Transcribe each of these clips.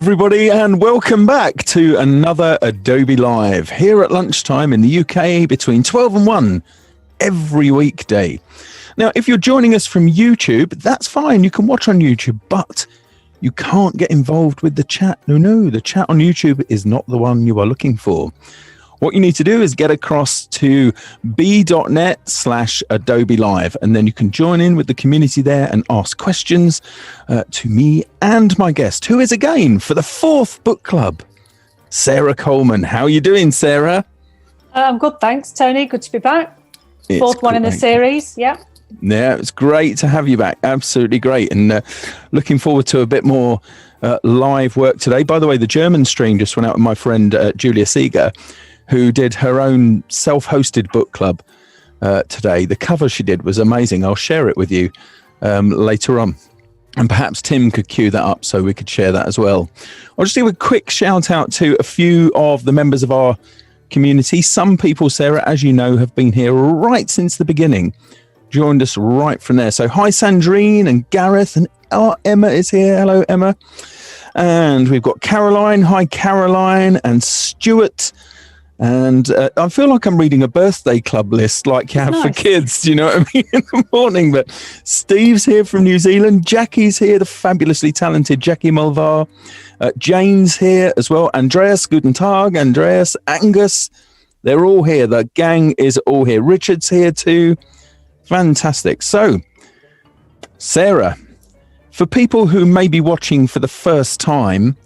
everybody, and welcome back to another Adobe Live here at lunchtime in the UK between 12 and 1 every weekday. Now, if you're joining us from YouTube, that's fine. You can watch on YouTube, but you can't get involved with the chat. No, the chat on YouTube is not the one you are looking for. What you need to do is get across to b.net/Adobe Live, and then you can join in with the community there and ask questions to me and my guest, who is again for the 4th book club, Sarah Coleman. How are you doing, Sarah? I'm good, thanks, Tony. Good to be back. 4th one in the series, yeah. Yeah, it's great to have you back. Absolutely great. And looking forward to a bit more live work today. By the way, the German stream just went out with my friend Julia Seeger, who did her own self-hosted book club today. The cover she did was amazing. I'll share it with you later on. And perhaps Tim could cue that up so we could share that as well. I'll just do a quick shout out to a few of the members of our community. Some people, Sarah, as you know, have been here right since the beginning. Joined us right from there. So hi, Sandrine and Gareth, and Emma is here. Hello, Emma. And we've got Caroline. Hi, Caroline, and Stuart. And I feel like I'm reading a birthday club list like you have for kids, do you know what I mean, in the morning. But Steve's here from New Zealand. Jackie's here, the fabulously talented Jackie Mulvar. Jane's here as well. Andreas, guten Tag. Andreas, Angus, they're all here. The gang is all here. Richard's here too. Fantastic. So, Sarah, for people who may be watching for the first time,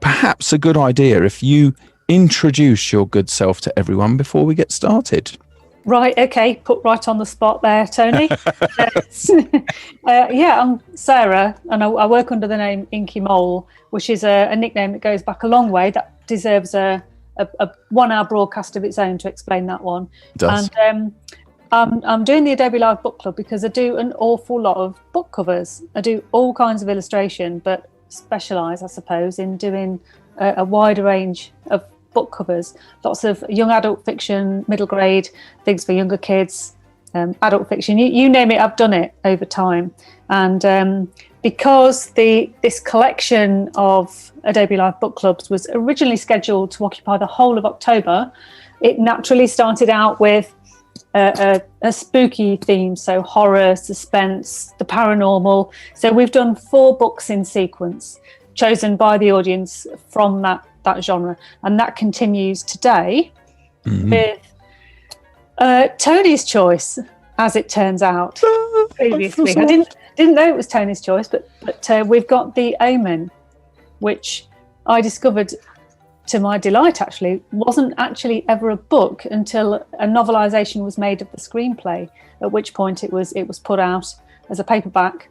perhaps a good idea if you introduce your good self to everyone before we get started. Right, okay, put right on the spot there, Tony. I'm Sarah, and I work under the name Inkymole, which is a nickname that goes back a long way. That deserves a 1-hour broadcast of its own to explain that one. It does. And I'm doing the Adobe Live Book Club because I do an awful lot of book covers. I do all kinds of illustration, but specialise, I suppose, in doing a wider range of book covers. Lots of young adult fiction, middle grade, things for younger kids, adult fiction, you name it, I've done it over time. And because this collection of Adobe Live Book Clubs was originally scheduled to occupy the whole of October, it naturally started out with a spooky theme, so horror, suspense, the paranormal. So we've done 4 books in sequence, chosen by the audience from that genre, and that continues today with Tony's choice, as it turns out. Previously, I didn't know it was Tony's choice, but we've got The Omen, which I discovered, to my delight, actually wasn't actually ever a book until a novelisation was made of the screenplay, at which point it was put out as a paperback.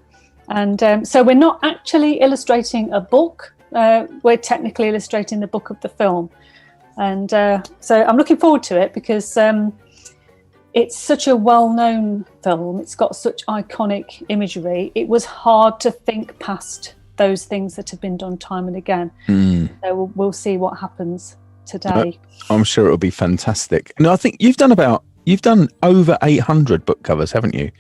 And so we're not actually illustrating a book. We're technically illustrating the book of the film. And so I'm looking forward to it because it's such a well-known film. It's got such iconic imagery. It was hard to think past those things that have been done time and again. So we'll see what happens today. I'm sure it'll be fantastic. No, I think you've done over 800 book covers, haven't you?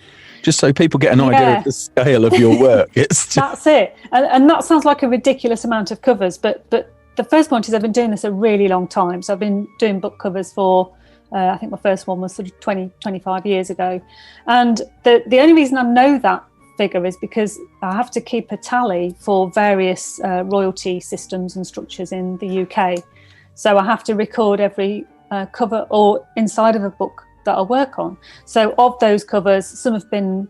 Just so people get an idea of the scale of your work. That's it. And that sounds like a ridiculous amount of covers, but the first point is I've been doing this a really long time. So I've been doing book covers for, I think my first one was sort of 25 years ago. And the only reason I know that figure is because I have to keep a tally for various royalty systems and structures in the UK. So I have to record every cover or inside of a book that I work on. So of those covers, some have been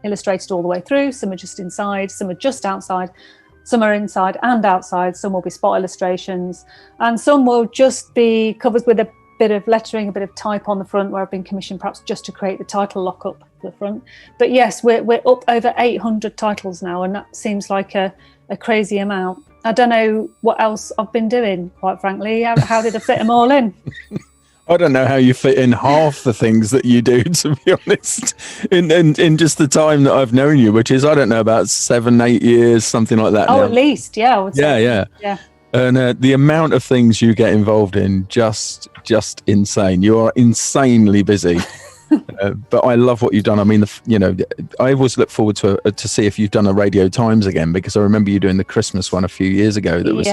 illustrated all the way through, some are just inside, some are just outside, some are inside and outside, some will be spot illustrations, and some will just be covers with a bit of lettering, a bit of type on the front where I've been commissioned perhaps just to create the title lockup at the front. But yes, we're up over 800 titles now, and that seems like a crazy amount. I don't know what else I've been doing, quite frankly. How did I fit them all in? I don't know how you fit in half the things that you do, to be honest, in just the time that I've known you, which is, I don't know, about 7-8 years, something like that. Oh, now. At least, yeah. I would say. Yeah. And the amount of things you get involved in, just insane. You are insanely busy. But I love what you've done. I mean, I always look forward to see if you've done a Radio Times again, because I remember you doing the Christmas one a few years ago. That was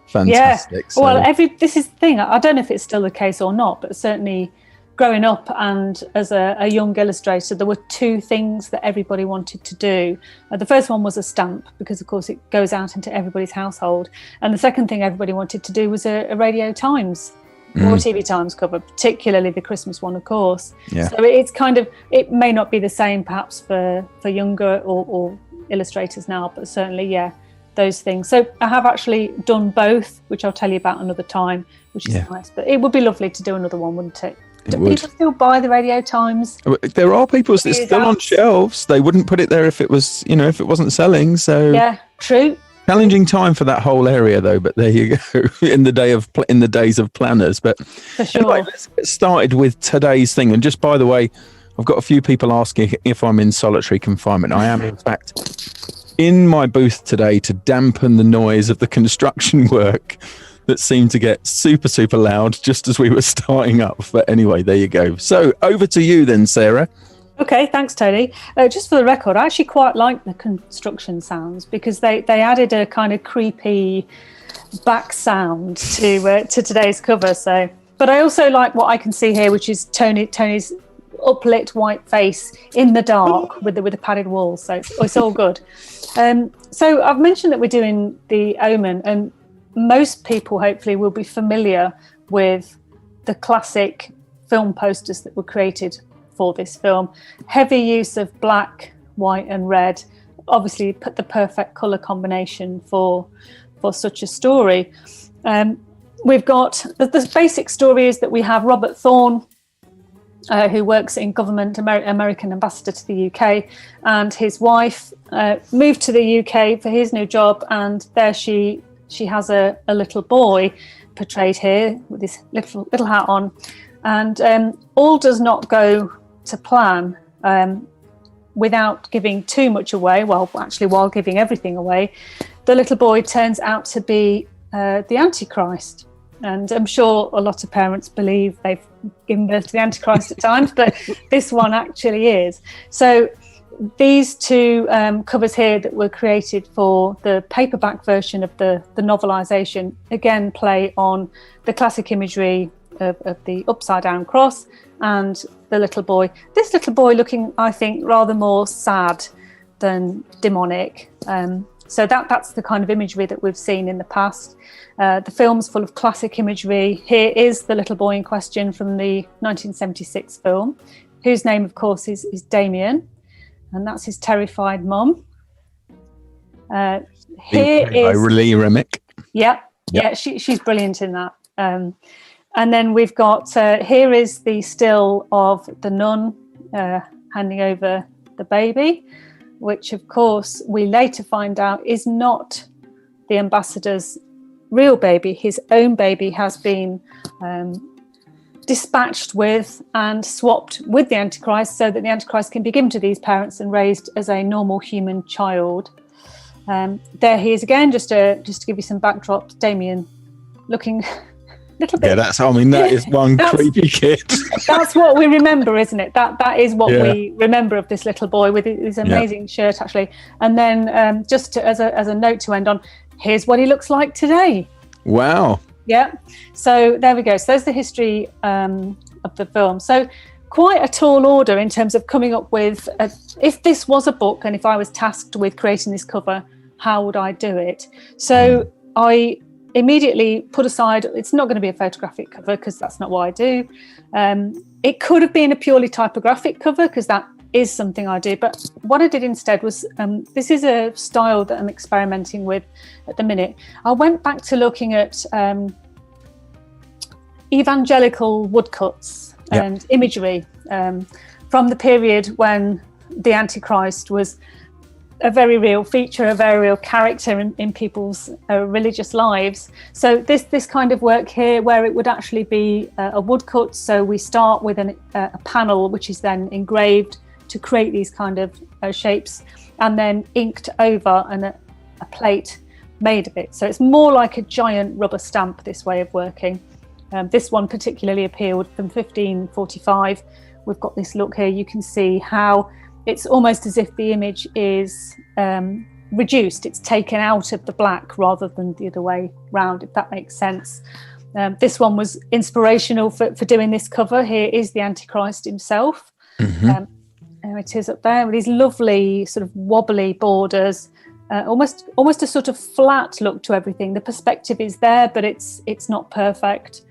fantastic. Yeah. So. Well, this is the thing. I don't know if it's still the case or not, but certainly growing up and as a young illustrator, there were two things that everybody wanted to do. The first one was a stamp, because of course it goes out into everybody's household. And the second thing everybody wanted to do was a Radio Times or TV Times cover, particularly the Christmas one, of course. Yeah. So it's kind of, it may not be the same perhaps for younger or illustrators now, but certainly, those things. So I have actually done both, which I'll tell you about another time, which is nice. But it would be lovely to do another one, wouldn't it? Do people still buy the Radio Times? There are people that's still on shelves. They wouldn't put it there if it was, if it wasn't selling. So yeah, true. Challenging time for that whole area, though. But there you go. in the days of planners. But for sure. Anyway, let's get started with today's thing. And just by the way, I've got a few people asking if I'm in solitary confinement. I am, in fact, in my booth today to dampen the noise of the construction work that seemed to get super, super loud just as we were starting up. But anyway, there you go. So over to you then, Sarah. Okay, thanks, Tony. Just for the record, I actually quite like the construction sounds, because they added a kind of creepy back sound to today's cover. So, but I also like what I can see here, which is Tony's uplit white face in the dark with the padded walls. So it's all good. So I've mentioned that we're doing the Omen, and most people hopefully will be familiar with the classic film posters that were created for this film. Heavy use of black, white and red, obviously put the perfect colour combination for such a story. We've got the basic story is that we have Robert Thorne, who works in government, American ambassador to the UK, and his wife moved to the UK for his new job, and there she has a little boy portrayed here with this little hat on, and all does not go to plan. Without giving too much away, well, actually, while giving everything away, the little boy turns out to be the Antichrist. And I'm sure a lot of parents believe they've given birth to the Antichrist at times, but this one actually is. So these two covers here that were created for the paperback version of the novelisation, again, play on the classic imagery of the upside down cross and the little boy. This little boy looking, I think, rather more sad than demonic. So that's the kind of imagery that we've seen in the past. The film's full of classic imagery. Here is the little boy in question from the 1976 film, whose name, of course, is Damien, and that's his terrified mum. Here is Lee Remick. Yeah, she's brilliant in that. And then we've got here is the still of the nun handing over the baby, which of course we later find out is not the ambassador's real baby. His own baby has been dispatched with and swapped with the Antichrist, so that the Antichrist can be given to these parents and raised as a normal human child. There he is again, just to give you some backdrop. Damien looking little bit. Yeah, that is one creepy kid. That's what we remember, isn't it? That is what we remember of this little boy with his amazing shirt, actually. And then as a note to end on, here's what he looks like today. Wow. Yeah. So there we go. So there's the history of the film. So quite a tall order in terms of coming up with, if this was a book and if I was tasked with creating this cover, how would I do it? So I immediately put aside, it's not going to be a photographic cover because that's not what I do. It could have been a purely typographic cover because that is something I do. But what I did instead was, this is a style that I'm experimenting with at the minute. I went back to looking at evangelical woodcuts and imagery from the period when the Antichrist was a very real feature, a very real character in people's religious lives. So this kind of work here, where it would actually be a woodcut. So we start with a panel, which is then engraved to create these kind of shapes, and then inked over and a plate made of it. So it's more like a giant rubber stamp, this way of working. This one particularly appealed from 1545, we've got this look here. You can see how it's almost as if the image is reduced. It's taken out of the black rather than the other way round, if that makes sense. This one was inspirational for doing this cover. Here is the Antichrist himself. There it is up there with these lovely sort of wobbly borders, almost a sort of flat look to everything. The perspective is there, but it's not perfect.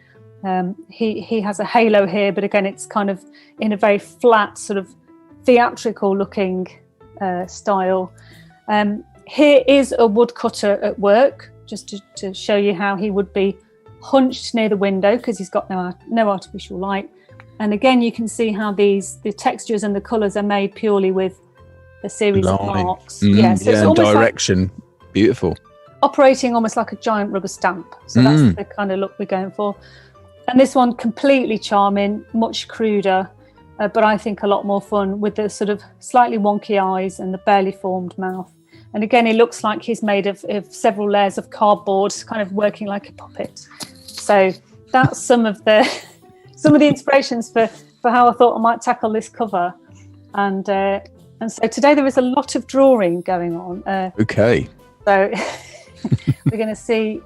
He has a halo here, but again, it's kind of in a very flat sort of theatrical looking style. Here is a woodcutter at work, just to show you how he would be hunched near the window because he's got no artificial light. And again, you can see how the textures and the colours are made purely with a series of marks. So it's and direction. Like beautiful. Operating almost like a giant rubber stamp. So that's the kind of look we're going for. And this one, completely charming, much cruder, but I think a lot more fun with the sort of slightly wonky eyes and the barely formed mouth. And again, it looks like he's made of several layers of cardboard, kind of working like a puppet. So that's some of the inspirations for how I thought I might tackle this cover. And so today there is a lot of drawing going on. Okay. So we're going to see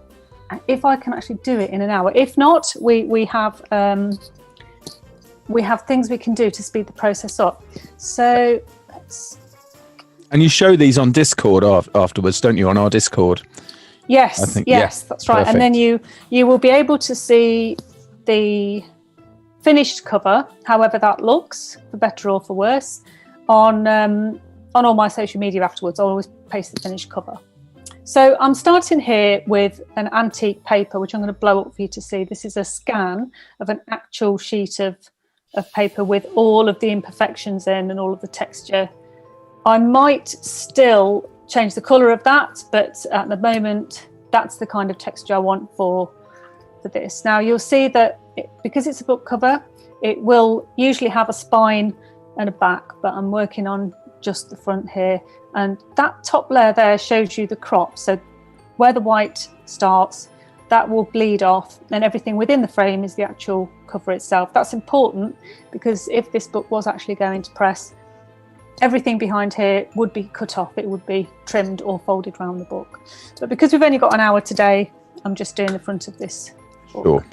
if I can actually do it in an hour. If not, we have things we can do to speed the process up. So let's. And you show these on Discord afterwards, don't you? On our Discord. Yes, I think, yes, that's right. Perfect. And then you will be able to see the finished cover, however that looks, for better or for worse, on all my social media afterwards. I'll always paste the finished cover. So I'm starting here with an antique paper, which I'm going to blow up for you to see. This is a scan of an actual sheet of paper with all of the imperfections in and all of the texture. I might still change the colour of that, but at the moment, that's the kind of texture I want for this. Now, you'll see that because it's a book cover, it will usually have a spine and a back, but I'm working on just the front here. And that top layer there shows you the crop. So where the white starts, that will bleed off, and everything within the frame is the actual cover itself. That's important because if this book was actually going to press, everything behind here would be cut off. It would be trimmed or folded around the book. But because we've only got an hour today, I'm just doing the front of this book. Sure.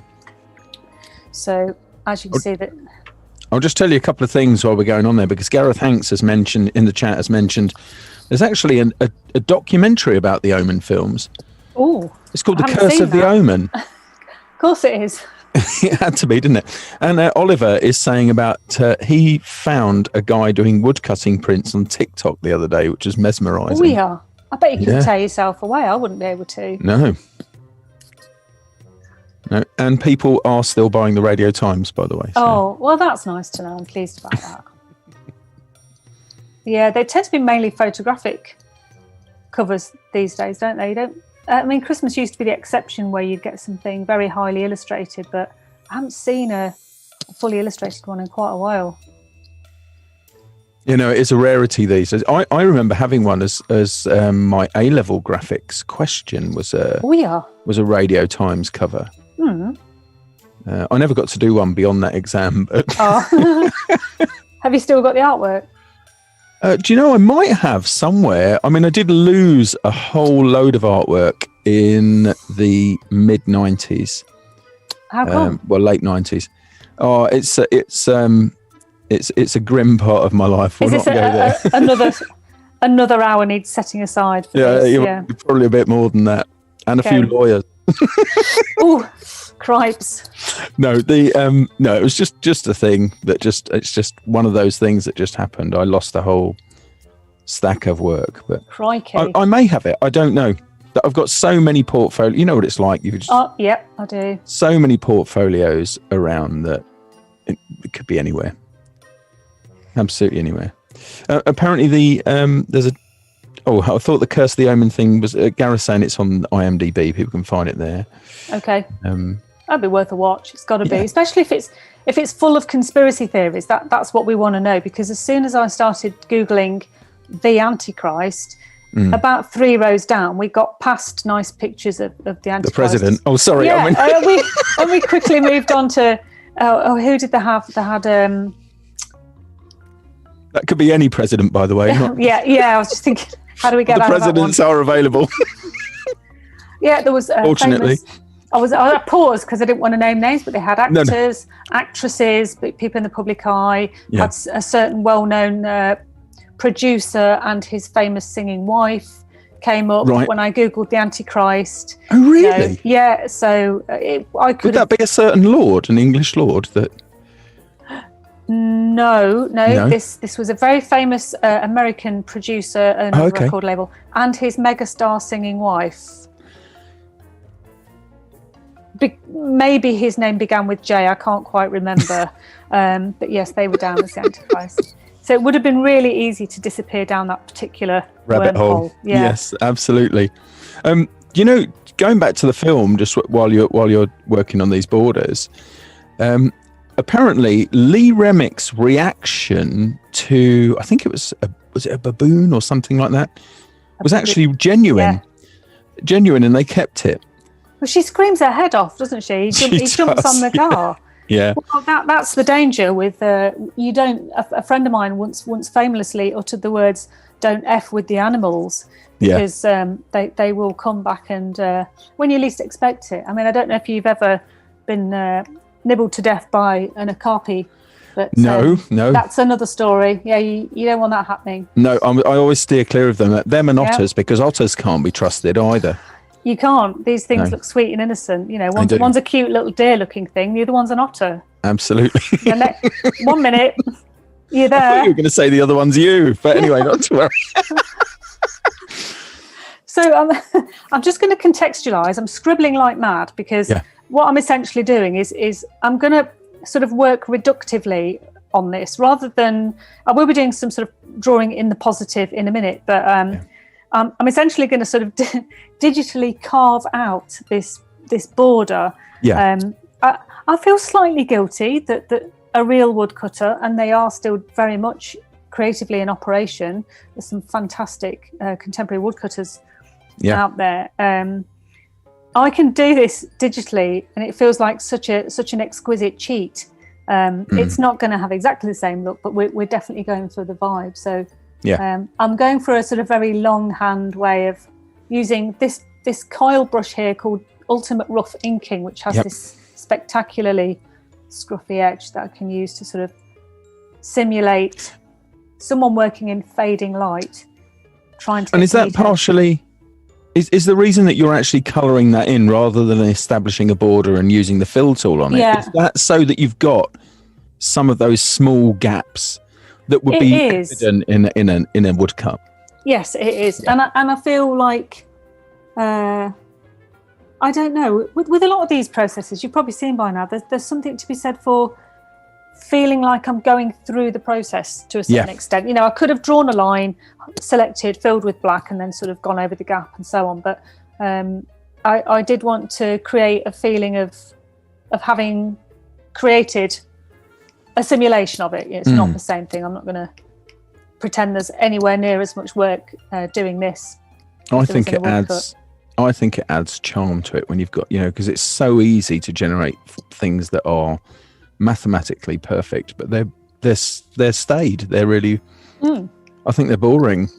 So as you can see that. I'll just tell you a couple of things while we're going on there, because Gareth Hanks has mentioned in the chat, there's actually a documentary about the Omen films. Oh, it's called The Curse of the Omen. Of course it is. It had to be, didn't it? And Oliver is saying about he found a guy doing woodcutting prints on TikTok the other day, which is mesmerising. Oh, yeah. I bet you could tear yourself away. I wouldn't be able to. No. And people are still buying the Radio Times, by the way. So. Oh, well, that's nice to know. I'm pleased about that. Yeah, they tend to be mainly photographic covers these days, don't they? I mean, Christmas used to be the exception where you'd get something very highly illustrated, but I haven't seen a fully illustrated one in quite a while. You know, it's a rarity these days. I remember having one as my A-level graphics question was a Radio Times cover. I never got to do one beyond that exam. But Have you still got the artwork? Do you know, I might have somewhere. I mean, I did lose a whole load of artwork in the mid-90s. How come? Well, late 90s. Oh, it's a grim part of my life. We'll Is this another hour needs setting aside for this? Yeah, probably a bit more than that, and a few lawyers. Oh, cripes! No, it was just a thing that it's just one of those things that just happened. I lost a whole stack of work, but crikey, I may have it. I don't know. I've got so many portfolios. You know what it's like. You just yep, I do. So many portfolios around that it could be anywhere. Absolutely anywhere. Apparently, there's a. Oh, I thought the Curse of the Omen thing was Gareth saying it's on IMDb. People can find it there. Okay. That'd be worth a watch. It's got to be, especially if it's full of conspiracy theories. That's what we want to know, because as soon as I started Googling the Antichrist, about 3 rows down, we got past nice pictures of the Antichrist. The president. Oh, sorry. Yeah, we quickly moved on to who did they have? They had That could be any president, by the way. Yeah. I was just thinking, how do we get the out of that one? presidents are available. Yeah, there was Fortunately. I paused because I didn't want to name names, but they had actors, actresses, people in the public eye, had a certain well-known producer and his famous singing wife came up when I Googled the Antichrist. Oh, really? Yeah, so I could. Would that be a certain lord, an English lord that... No. This was a very famous American producer and record label, and his megastar singing wife. Maybe his name began with J. I can't quite remember, but yes, they were down as the Antichrist. So it would have been really easy to disappear down that particular rabbit hole. Yeah. Yes, absolutely. Going back to the film, just while you're working on these borders. Apparently, Lee Remick's reaction to, I think it was a baboon or something like that, was actually genuine. Yeah. Genuine, and they kept it. Well, she screams her head off, doesn't she? He jumps on the car. Yeah. Well, that's the danger with you don't. A friend of mine once famously uttered the words "Don't f with the animals," because they will come back and when you least expect it. I mean, I don't know if you've ever been nibbled to death by an okapi. But, no. That's another story. Yeah, you don't want that happening. No, I always steer clear of them and otters, because otters can't be trusted either. You can't. These things look sweet and innocent. You know, one's a cute little deer-looking thing. The other one's an otter. Absolutely. 1 minute, you're there. I thought you were going to say the other one's you, but anyway, not to worry. So I'm just going to contextualise. I'm scribbling like mad because what I'm essentially doing is I'm going to sort of work reductively on this rather than I will be doing some sort of drawing in the positive in a minute, but I'm essentially going to sort of digitally carve out this border. I feel slightly guilty that a real woodcutter, and they are still very much creatively in operation. There's some fantastic contemporary woodcutters out there. I can do this digitally, and it feels like such an exquisite cheat. It's not going to have exactly the same look, but we're definitely going for the vibe. So I'm going for a sort of very longhand way of using this coil brush here called Ultimate Rough Inking, which has this spectacularly scruffy edge that I can use to sort of simulate someone working in fading light, trying to. And is that partially? Is the reason that you're actually colouring that in rather than establishing a border and using the fill tool on it? Yeah. Is that so that you've got some of those small gaps that would be evident in a woodcut? Yes, it is. Yeah. And I feel like, I don't know, with a lot of these processes, you've probably seen by now, there's something to be said for feeling like I'm going through the process to a certain extent. You know, I could have drawn a line, selected, filled with black, and then sort of gone over the gap and so on. But I did want to create a feeling of having created a simulation of it. It's not the same thing. I'm not going to pretend there's anywhere near as much work doing this. I think it adds charm to it when you've got, because it's so easy to generate things that are mathematically perfect, but they're staid. They're really, I think they're boring.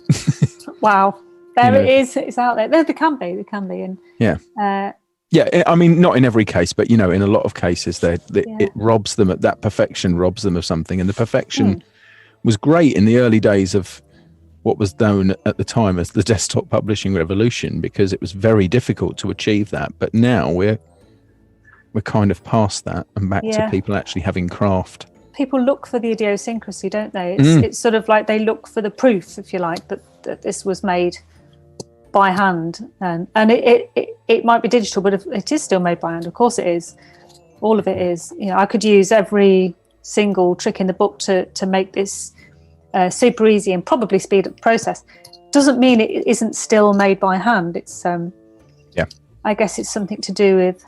Wow, it is. It's out there. They can be, and I mean, not in every case, but in a lot of cases, it robs them at that perfection, robs them of something, and the perfection was great in the early days of what was known at the time as the desktop publishing revolution, because it was very difficult to achieve that. But now we're kind of past that and back to people actually having craft. People look for the idiosyncrasy, don't they? It's sort of like they look for the proof, if you like, that this was made by hand, and it might be digital, but it is still made by hand. Of course it is. All of it is. I could use every single trick in the book to make this super easy and probably speed up the process. Doesn't mean it isn't still made by hand. It's I guess it's something to do with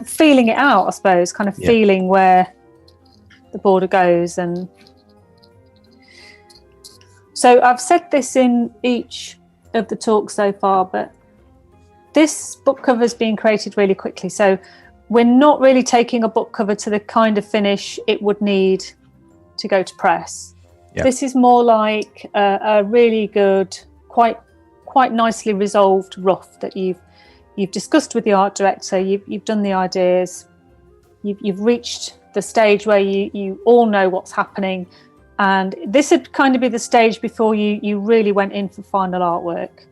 feeling it out, I suppose, kind of feeling where the border goes. And so I've said this in each of the talks so far, but this book cover is being created really quickly. So we're not really taking a book cover to the kind of finish it would need to go to press. Yep. This is more like a really good, quite nicely resolved rough that you've discussed with the art director. You've done the ideas. You've reached the stage where you all know what's happening, and this would kind of be the stage before you really went in for final artwork.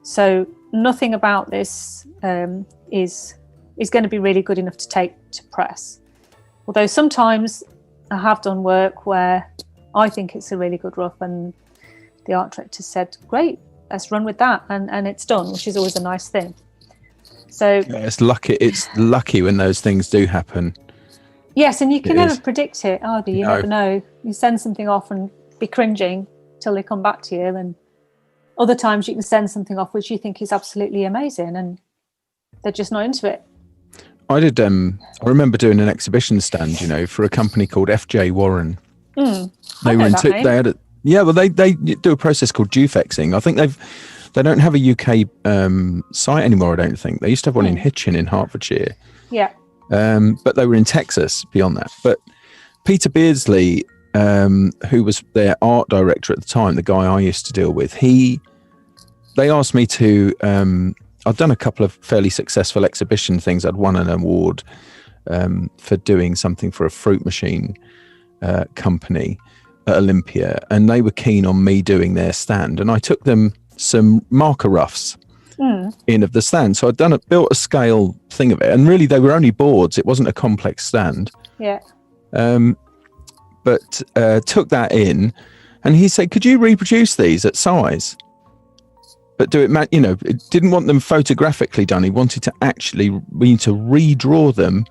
So nothing about this is going to be really good enough to take to press. Although sometimes I have done work where I think it's a really good rough and the art director said, great, let's run with that, and it's done, which is always a nice thing. So yeah, it's lucky when those things do happen. Yes, and you can never predict it, either. You never know. You send something off and be cringing till they come back to you, and other times you can send something off which you think is absolutely amazing and they're just not into it. I remember doing an exhibition stand, for a company called FJ Warren. They do a process called dufexing. I think they don't have a UK site anymore, I don't think. They used to have one in Hitchin in Hertfordshire. Yeah. But they were in Texas beyond that. But Peter Beardsley, who was their art director at the time, the guy I used to deal with, they asked me to, I'd done a couple of fairly successful exhibition things. I'd won an award for doing something for a fruit machine company at Olympia, and they were keen on me doing their stand, and I took them some marker roughs in of the stand. So I'd built a scale thing of it, and really they were only boards. It wasn't a complex stand. Yeah. But took that in, and he said, could you reproduce these at size? But do it, it didn't want them photographically done. He wanted to we need to redraw them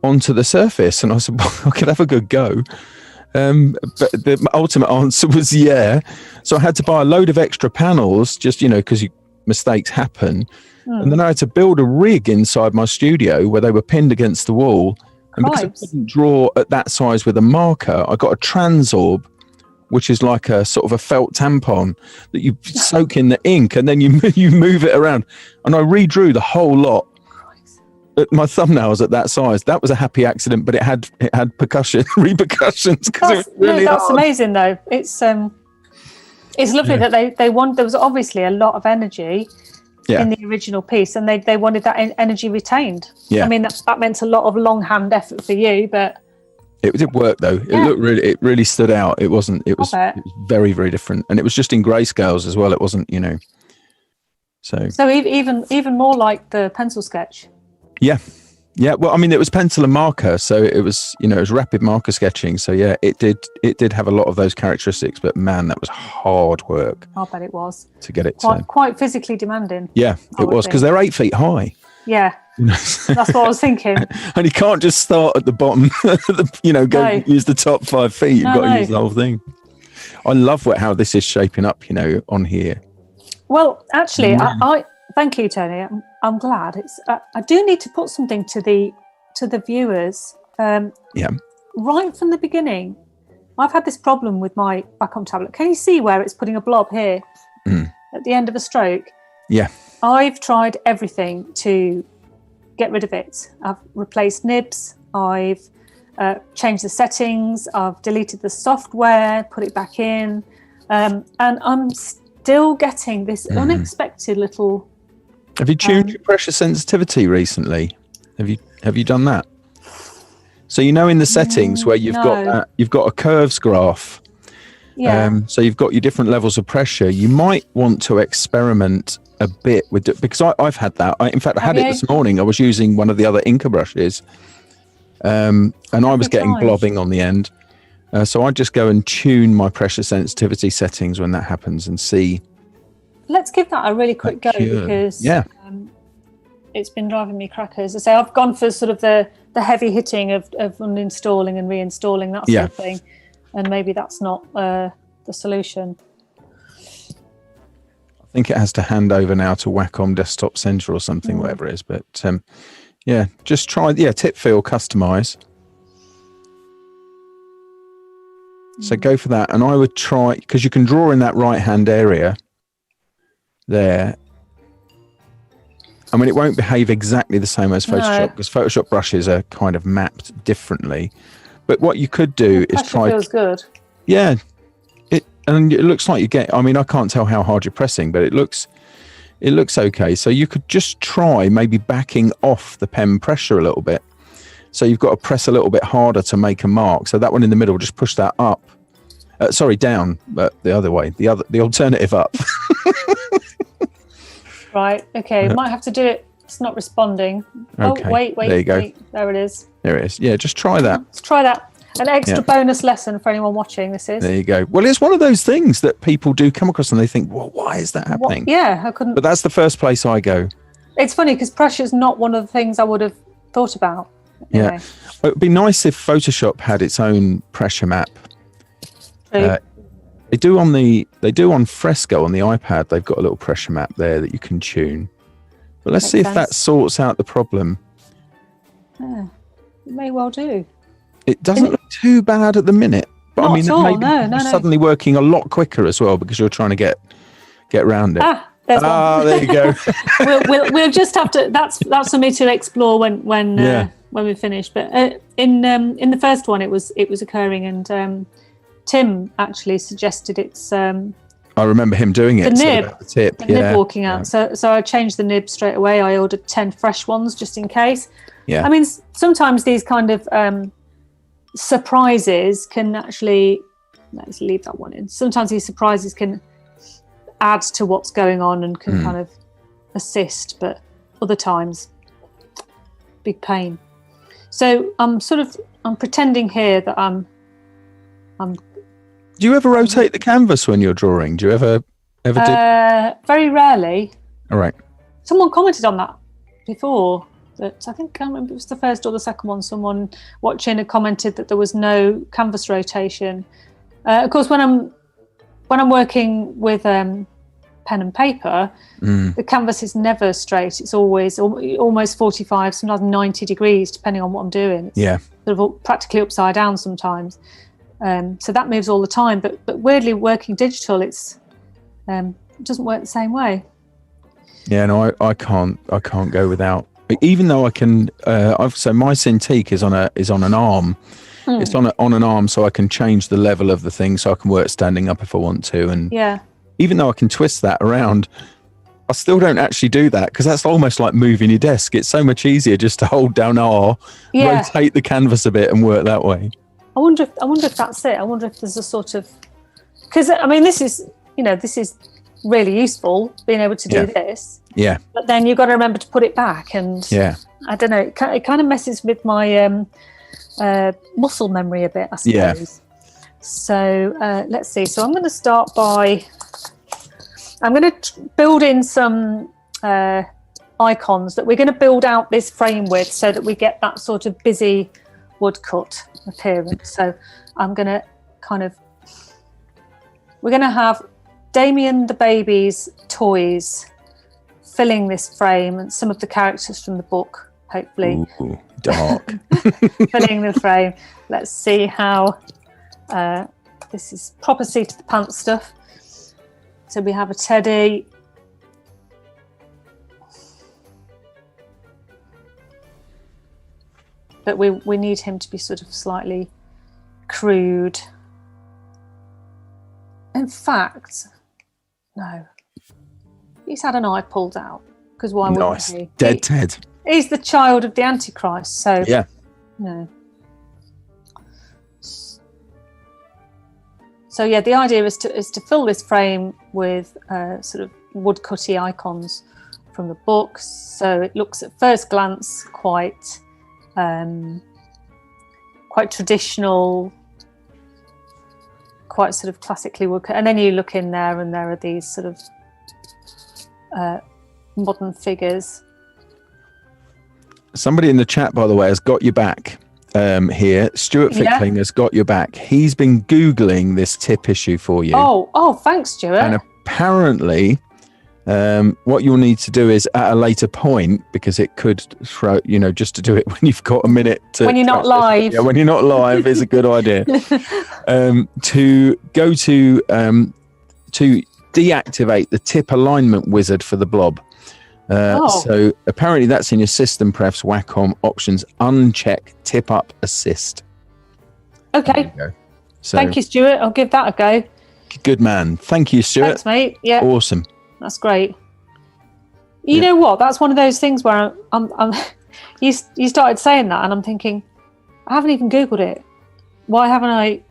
onto the surface. And I said, well, I could have a good go. But the ultimate answer was yeah. So I had to buy a load of extra panels, just, because mistakes happen. And then I had to build a rig inside my studio where they were pinned against the wall. And because I couldn't draw at that size with a marker, I got a Transorb, which is like a sort of a felt tampon that you soak in the ink and then you move it around. And I redrew the whole lot. My thumbnails at that size. That was a happy accident, but it had repercussions because it was really that's hard. Amazing though. It's lovely that they want. There was obviously a lot of energy in the original piece, and they wanted that energy retained. Yeah. I mean that meant a lot of longhand effort for you, but it did work though. It really stood out. It was very, very different, and it was just in grayscales as well. It wasn't, So even more like the pencil sketch. Yeah. Well, I mean, it was pencil and marker, so it was, it was rapid marker sketching. So yeah, it did have a lot of those characteristics. But man, that was hard work. I bet it was to get it quite physically demanding. Yeah, it was, because they're 8 feet high. Yeah, that's what I was thinking. And you can't just start at the bottom, use the top 5 feet. You've got to use the whole thing. I love how this is shaping up, on here. Well, actually, I thank you, Tony. I'm glad. I do need to put something to the viewers. Right from the beginning, I've had this problem with my Wacom tablet. Can you see where it's putting a blob here at the end of a stroke? Yeah. I've tried everything to get rid of it. I've replaced nibs. I've changed the settings. I've deleted the software, put it back in, and I'm still getting this unexpected little. Have you tuned your pressure sensitivity recently? Have you done that? So in the settings where you've got a curves graph. Yeah. So you've got your different levels of pressure. You might want to experiment a bit with it, because I've had that. In fact, I had it this morning. I was using one of the other Inker brushes, and I was getting blobbing on the end. So I just go and tune my pressure sensitivity settings when that happens and see. Let's give that a really quick go, because it's been driving me crackers. I say I've gone for sort of the heavy hitting of uninstalling and reinstalling, that sort of thing, and maybe that's not the solution. I think it has to hand over now to Wacom Desktop Center or something, whatever it is. But just try tip fill customize. So go for that, and I would try, because you can draw in that right hand area there. I mean, it won't behave exactly the same as Photoshop, because Photoshop brushes are kind of mapped differently. But what you could do is Pressure feels good. Yeah, and it looks like you get. I mean, I can't tell how hard you're pressing, but it looks okay. So you could just try maybe backing off the pen pressure a little bit. So you've got to press a little bit harder to make a mark. So that one in the middle, just push that up. Sorry, down, but the other way. The alternative up. Right. Okay. Might have to do it. It's not responding. Okay. Oh, wait. There you go. Wait. There it is. There it is. Yeah, just try that. Let's try that. An extra bonus lesson for anyone watching. This is. There you go. Well, it's one of those things that people do come across and they think, well, why is that happening? Yeah, I couldn't. But that's the first place I go. It's funny because pressure is not one of the things I would have thought about. Anyway. Yeah. It would be nice if Photoshop had its own pressure map. They do on Fresco on the iPad. They've got a little pressure map there that you can tune. But let's see if that sorts out the problem. Yeah, it may well do. It doesn't look too bad at the minute. But Not I mean, at all. maybe No. suddenly working a lot quicker as well because you're trying to get around it. There's one. There you go. we'll just have to. That's for me to explore when we finish. But in the first one, it was occurring, and Tim actually suggested it's. I remember him doing it. The nib, the tip, the nib walking out. So I changed the nib straight away. I ordered 10 fresh ones just in case. Yeah. I mean, sometimes these kind of surprises can actually. Let's leave that one in. Sometimes these surprises can add to what's going on and can kind of assist, but other times, big pain. So I'm pretending here that I'm. Do you ever rotate the canvas when you're drawing? Do you ever do? Very rarely. All right. Someone commented on that before. That I think, I can't remember if it was the first or the second one. Someone watching had commented that there was no canvas rotation. Of course, when I'm working with pen and paper, the canvas is never straight. It's always almost 45, sometimes 90 degrees, depending on what I'm doing. It's sort of practically upside down sometimes. So that moves all the time. But weirdly, working digital, it doesn't work the same way. Yeah, no, I can't go without. Even though I can, so my Cintiq is on an arm. It's on an arm, so I can change the level of the thing, so I can work standing up if I want to. And even though I can twist that around, I still don't actually do that because that's almost like moving your desk. It's so much easier just to hold down R, rotate the canvas a bit, and work that way. I wonder if that's it. I wonder if there's a sort of, because I mean, this is really useful being able to do this. Yeah. But then you've got to remember to put it back, and I don't know. It kind of messes with my muscle memory a bit, I suppose. Yeah. So let's see. So I'm going to start by build in some icons that we're going to build out this frame with, so that we get that sort of busy woodcut appearance. So I'm going to we're going to have Damien the baby's toys filling this frame, and some of the characters from the book, hopefully. Ooh, dark. Filling the frame. Let's see how this is proper seat of the pants stuff. So we have a teddy. But we need him to be sort of slightly crude. In fact, no. He's had an eye pulled out. Because why wouldn't he? Dead Ted. He's the child of the Antichrist, so no. So yeah, the idea is to fill this frame with sort of woodcutty icons from the books. So it looks at first glance quite traditional, quite sort of classically woodcut. And then you look in there, and there are these sort of modern figures. Somebody in the chat, by the way, has got your back here. Stuart Fickling has got your back. He's been Googling this tip issue for you. Oh, thanks, Stuart. And apparently, what you'll need to do is at a later point, because it could throw, just to do it when you've got a minute to. When you're not live. Yeah, when you're not live is a good idea. To go to deactivate the tip alignment wizard for the blob. So apparently that's in your system prefs Wacom options, uncheck tip up assist. Okay. So, thank you, Stuart. I'll give that a go. Good man. Thank you, Stuart. Thanks, mate. Yeah. Awesome. That's great. You know what? That's one of those things where I'm you started saying that and I'm thinking, I haven't even Googled it. Why haven't I,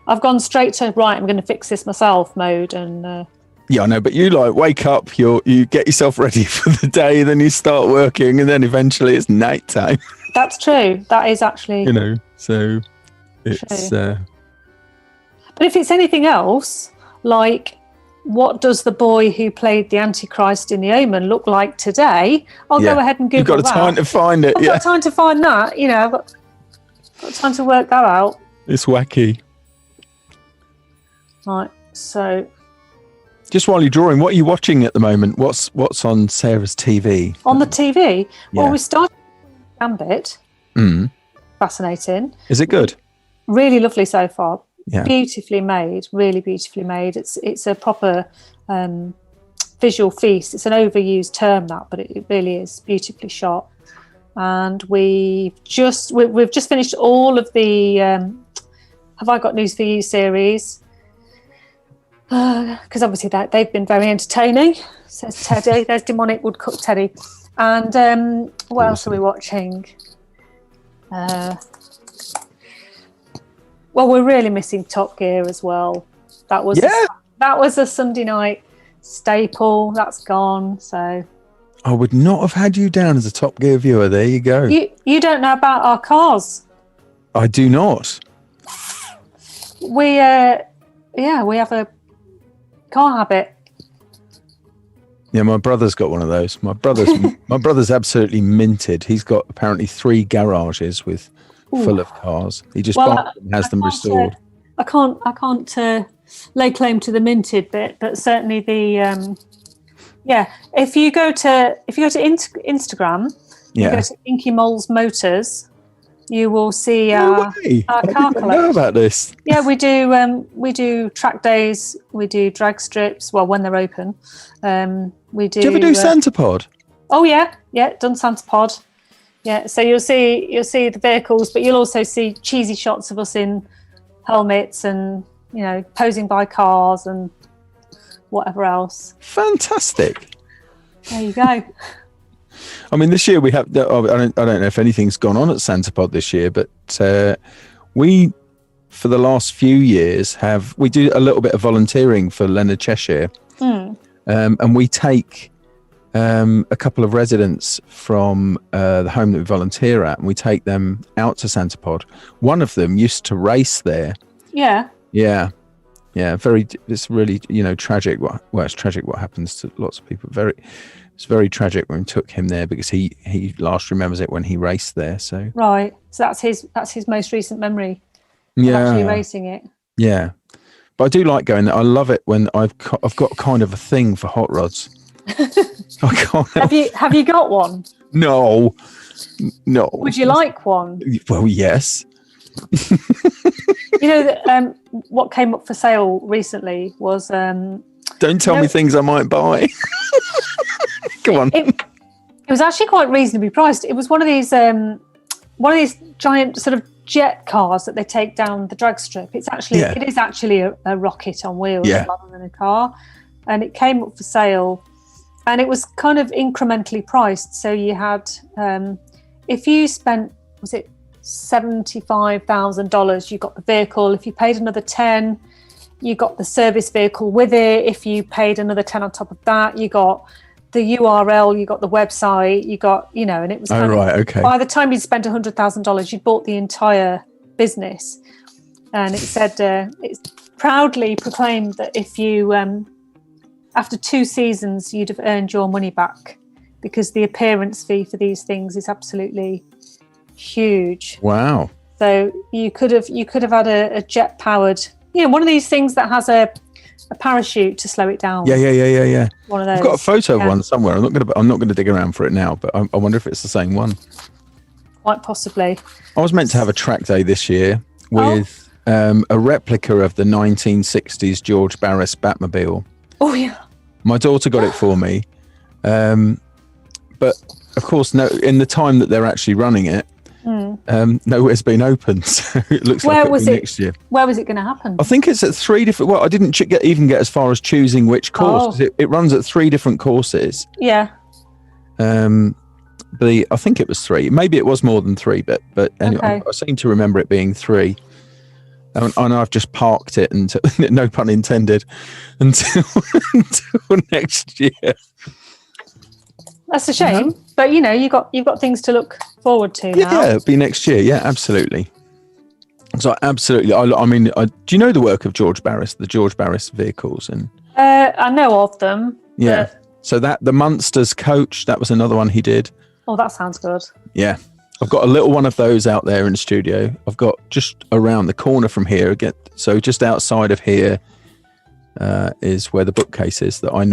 I've gone straight to, right, I'm going to fix this myself mode. And yeah, I know, but you wake up, you get yourself ready for the day, then you start working, and then eventually it's night time. That's true. That is actually, so it's. But if it's anything else, like, what does the boy who played the Antichrist in The Omen look like today? I'll go ahead and Google that. You've got time to find it. I've got time to find that. I've got time to work that out. It's wacky. Right, so... Just while you're drawing, what are you watching at the moment? What's on Sarah's TV? On the TV? Yeah. Well, we started Gambit. Fascinating. Is it good? Really lovely so far. Yeah. Beautifully made, really beautifully made. It's a proper visual feast. It's an overused term, that, but it really is beautifully shot. And we've just finished all of the Have I Got News for You series, because obviously they've been very entertaining, says Teddy. There's Demonic Woodcut Teddy. And what else are we watching? Well, we're really missing Top Gear as well. That was a Sunday night staple. That's gone. So I would not have had you down as a Top Gear viewer. There you go. You don't know about our cars. I do not. We have a car habit. Yeah, my brother's got one of those. My brother's absolutely minted. He's got apparently 3 garages full of cars. He just has them restored. I can't lay claim to the minted bit, but certainly the If you go to Instagram, you go to Inkymole's Motors, you will see our car collection. I know about this. Yeah, we do track days, we do drag strips. Well, when they're open, we do. Do you ever do Santa Pod? Oh yeah, done Santa Pod. Yeah, so you'll see the vehicles, but you'll also see cheesy shots of us in helmets and posing by cars and whatever else. Fantastic. There you go. I mean, this year we have. I don't know if anything's gone on at Santa Pod this year, but we, for the last few years, we do a little bit of volunteering for Leonard Cheshire, and we take a couple of residents from the home that we volunteer at, and we take them out to Santa Pod. One of them used to race there. Yeah. It's really tragic. It's tragic what happens to lots of people. It's very tragic when we took him there, because he last remembers it when he raced there. So right, so that's his most recent memory. Of actually racing it. Yeah, but I do like going there. I love it when I've got kind of a thing for hot rods. I can't have you got one? No. Would you like one? Well, yes. What came up for sale recently was don't tell me things I might buy. Go on. It was actually quite reasonably priced. It was one of these giant sort of jet cars that they take down the drag strip. It is actually a rocket on wheels rather than a car, and it came up for sale. And it was kind of incrementally priced. So you had, if you spent, was it $75,000, you got the vehicle. If you paid another 10, you got the service vehicle with it. If you paid another 10 on top of that, you got the URL, you got the website, you got, and it was okay. By the time you'd spent $100,000, you'd bought the entire business. And it said, it proudly proclaimed that if you... after 2 seasons, you'd have earned your money back, because the appearance fee for these things is absolutely huge. Wow! So you could have had a jet powered, one of these things that has a parachute to slow it down. Yeah. One of those. I've got a photo of one somewhere. I'm not gonna dig around for it now, but I wonder if it's the same one. Quite possibly. I was meant to have a track day this year with a replica of the 1960s George Barris Batmobile. Oh yeah. My daughter got it for me, but of course, no. In the time that they're actually running it, Nowhere's been opened, so it looks like it'll be next year. Where was it going to happen? I think it's at 3 different. Well, I didn't even get as far as choosing which course. 'Cause it runs at 3 different courses. Yeah. I think it was 3. Maybe it was more than 3, but anyway, I seem to remember it being 3. And I've just parked it until, no pun intended, until next year. That's a shame, but you've got things to look forward to now. Yeah, it'll be next year. Yeah, absolutely. So absolutely. I mean, do you know the work of George Barris, the George Barris vehicles? And I know of them. Yeah. So the Munsters coach, that was another one he did. Oh, that sounds good. Yeah. I've got a little one of those out there in the studio. I've got just around the corner from here. So just outside of here is where the bookcase is that you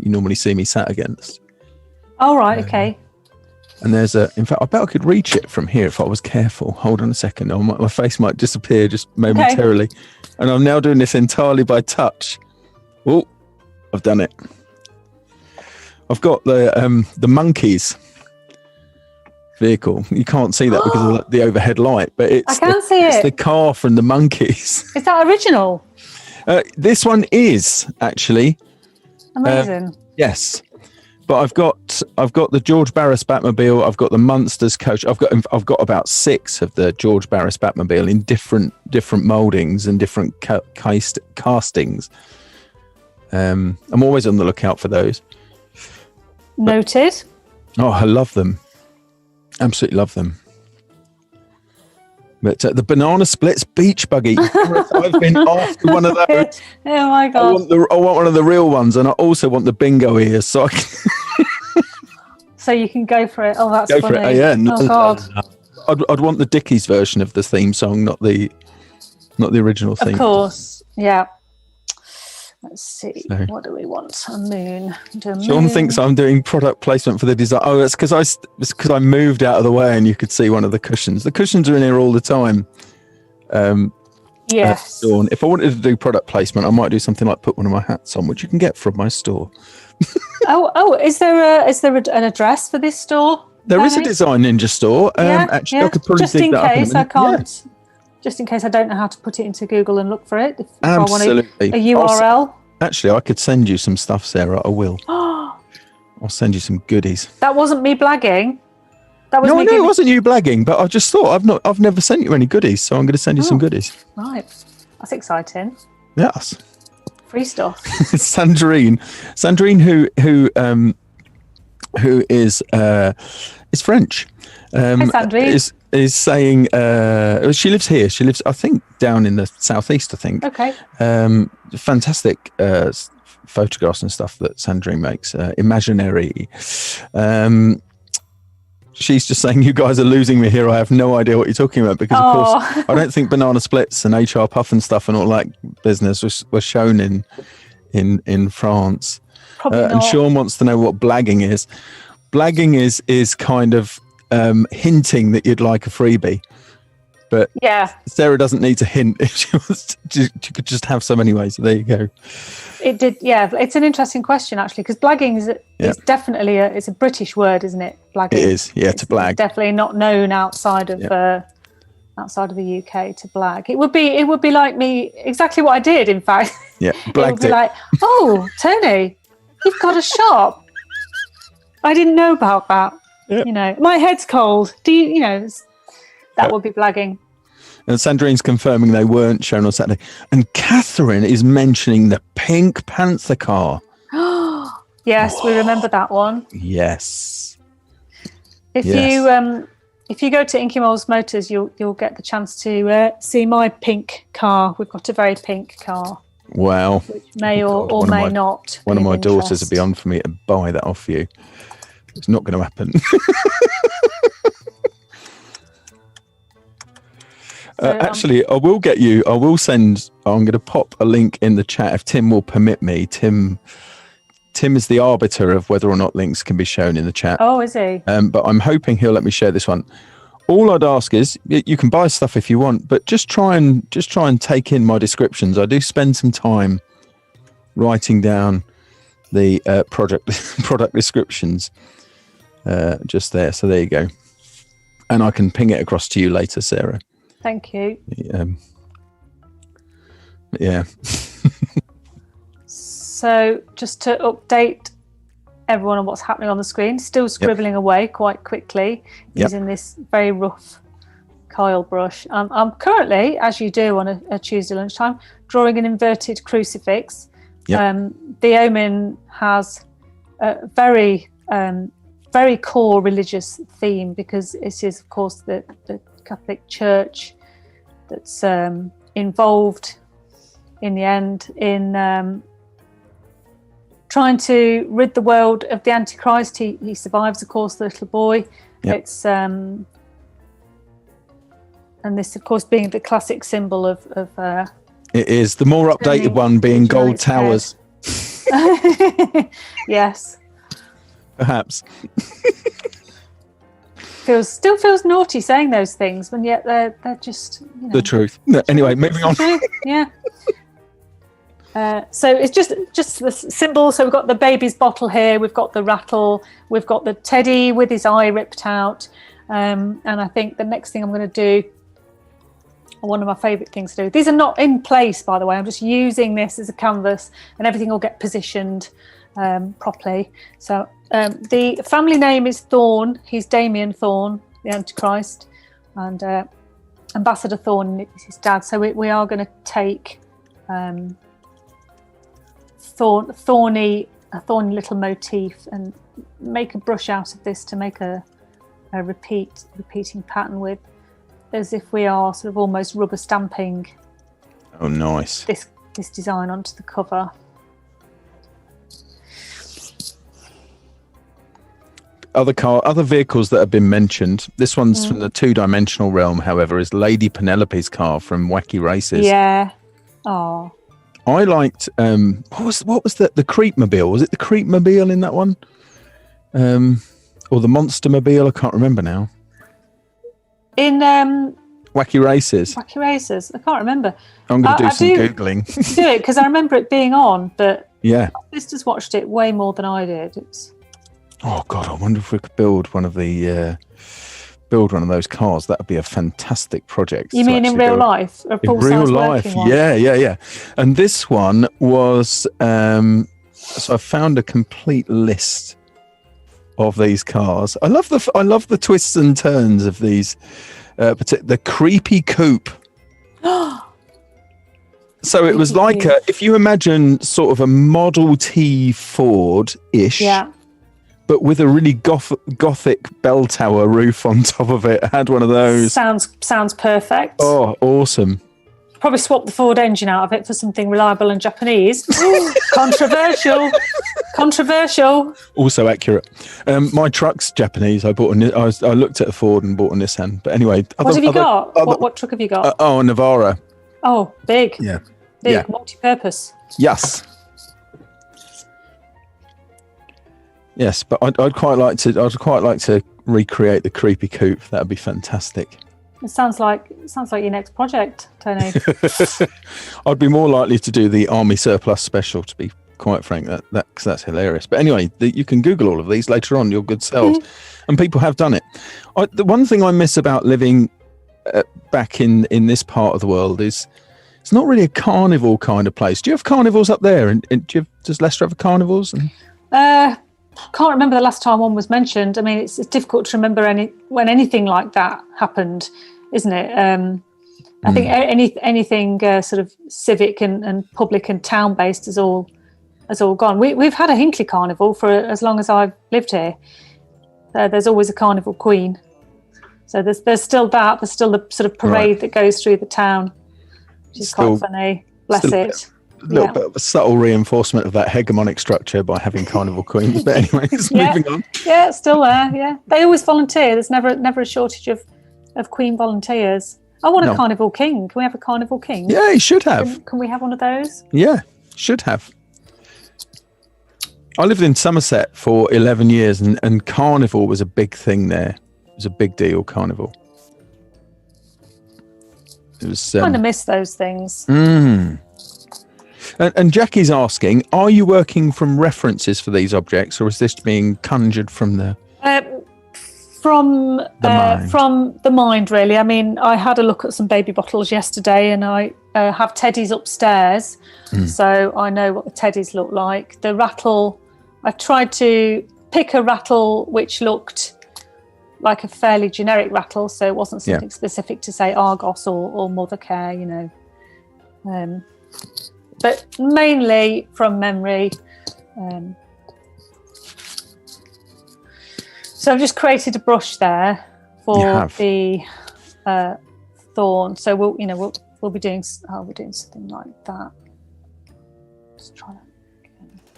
normally see me sat against. Oh, right. Okay. And in fact, I bet I could reach it from here if I was careful. Hold on a second. My face might disappear just momentarily. Okay. And I'm now doing this entirely by touch. Oh, I've done it. I've got the monkeys vehicle. You can't see that because of the overhead light, but I can see it. It's the car from the monkeys. Is that original? This one is actually amazing. Yes, but I've got the George Barris Batmobile. I've got the Munsters coach. I've got about 6 of the George Barris Batmobile in different moldings and different castings. I'm always on the lookout for those. Noted. Oh, I love them. Absolutely love them. But the Banana Splits beach buggy. I've been after one of those. Oh my god! I want one of the real ones, and I also want the bingo ears, so so you can go for it. Oh, that's go funny. for it. Yeah. Oh god! I'd want the Dickies version of the theme song, not the original theme. Of course, yeah. Let's see. So, what do we want? A moon. Sean thinks I'm doing product placement for the design. Oh, it's because I moved out of the way and you could see one of the cushions. The cushions are in here all the time. Yes. Dawn. If I wanted to do product placement, I might do something like put one of my hats on, which you can get from my store. Is there an address for this store? There is a Design Ninja store. Actually, I could probably dig that up in a minute. I can't. Yeah. Just in case I don't know how to put it into Google and look for it. If Absolutely. I want a URL. Actually, I could send you some stuff, Sarah. I will. I'll send you some goodies. That wasn't me blagging. That was it wasn't you blagging, but I just thought I've never sent you any goodies, so I'm going to send you some goodies. Right, that's exciting. Yes. Free stuff. Sandrine, who is French. Hi, Sandrine. Is saying she lives here. She lives, I think, down in the southeast. I think. Okay. Fantastic photographs and stuff that Sandrine makes. Imaginary. She's just saying, you guys are losing me here. I have no idea what you're talking about because, of course, I don't think Banana Splits and HR Puff and stuff and all that business was shown in France. Probably not. And Sean wants to know what blagging is. Blagging is kind of hinting that you'd like a freebie, but Sarah doesn't need to hint if she wants to. She could just have some anyway, so there you go. It did, it's an interesting question actually, because blagging is definitely it's a British word, isn't it? Blagging. It is, to blag. It's definitely not known outside of the UK to blag. It would be like me, exactly what I did, in fact. Yeah, blagged it would be like, oh, Tony, you've got a shop. I didn't know about that. Yep. My head's cold. Do you, that would be blagging. And Sandrine's confirming they weren't shown on Saturday. And Catherine is mentioning the Pink Panther car. Yes, we remember that one. Yes. If you go to Inkymole's Motors, you'll get the chance to see my pink car. We've got a very pink car. Wow. Which may or may not. One of my daughters would be on for me to buy that off you. It's not going to happen. Actually, I will I'm going to pop a link in the chat if Tim will permit me. Tim is the arbiter of whether or not links can be shown in the chat. Oh, is he? But I'm hoping he'll let me share this one. All I'd ask is you can buy stuff if you want, but just try and take in my descriptions. I do spend some time writing down the product descriptions just there. So there you go. And I can ping it across to you later, Sarah. Thank you. Yeah. So just to update everyone on what's happening on the screen, still scribbling away quite quickly using this very rough coil brush. I'm currently, as you do on a Tuesday lunchtime, drawing an inverted crucifix. The Omen has a very core religious theme, because it is, of course, the Catholic Church that's involved in the end in trying to rid the world of the Antichrist. He survives, of course, the little boy. It's and this, of course, being the classic symbol of it is the more updated one being gold towers. Yes, perhaps. Still feels naughty saying those things, when yet they're just, you know, the truth. No, anyway, moving on. Yeah. So it's just the symbol. So we've got the baby's bottle here. We've got the rattle. We've got the teddy with his eye ripped out. And I think the next thing I'm going to do, one of my favourite things to do. These are not in place, by the way. I'm just using this as a canvas, and everything will get positioned properly. So the family name is Thorn. He's Damien Thorn, the Antichrist, and Ambassador Thorn is his dad. So we are going to take a thorny little motif and make a brush out of this to make a repeating pattern with, as if we are sort of almost rubber stamping. Oh, nice. This design onto the cover. Other vehicles that have been mentioned. This one's from the two-dimensional realm, however, is Lady Penelope's car from Wacky Races. Yeah. Oh. I liked what was the Creepmobile? Was it the Creepmobile in that one? Or the Monstermobile? I can't remember now. In Wacky Races. Wacky Races. I can't remember. I'm going to do some Googling. Do it, because I remember it being on, but yeah, my sister's watched it way more than I did. Oh God, I wonder if we could build one of those cars. That would be a fantastic project. You mean in real life? In real life, yeah. And this one was so I found a complete list of these cars. I love the twists and turns of these. The creepy coupe. So it was like if you imagine sort of a Model T Ford-ish, but with a really gothic bell tower roof on top of it. It had one of those. Sounds perfect. Oh, awesome. Probably swap the Ford engine out of it for something reliable and Japanese. Controversial. Also accurate. My truck's Japanese. I looked at a Ford and bought a Nissan. But anyway, what have you got? What truck have you got? A Navara. Oh, big. Yeah. Big, multi-purpose. Yes. Yes, but I'd quite like to recreate the creepy coupe. That'd be fantastic. It sounds like your next project, Tony. I'd be more likely to do the Army Surplus special, to be quite frank. Because that's hilarious. But anyway, you can Google all of these later on, your good selves, and people have done it. The one thing I miss about living back in this part of the world is it's not really a carnival kind of place. Do you have carnivals up there? And does Leicester have carnivals? Can't remember the last time one was mentioned. I mean, it's difficult to remember when anything like that happened, isn't it? I think anything sort of civic and public and town based has all gone. We've had a Hinckley Carnival for as long as I've lived here. There's always a carnival queen, so there's still that. There's still the sort of parade that goes through the town, which is quite funny. Bless it. A little bit of a subtle reinforcement of that hegemonic structure by having carnival queens. But anyways, moving on. Yeah, it's still there. Yeah, they always volunteer. There's never a shortage of queen volunteers. I want a carnival king. Can we have a carnival king? Yeah, you should have. Can we have one of those? Yeah, should have. I lived in Somerset for 11 years, and carnival was a big thing there. It was a big deal, carnival. It was. I kind of miss those things. And Jackie's asking, are you working from references for these objects, or is this being conjured from the... From mind. from the mind, really. I mean, I had a look at some baby bottles yesterday, and I have teddies upstairs, so I know what the teddies look like. The rattle, I tried to pick a rattle which looked like a fairly generic rattle, so it wasn't something specific to say Argos or Mother Care, you know. But mainly from memory. So I've just created a brush there for the thorn. So we'll be doing something like that. Just try to.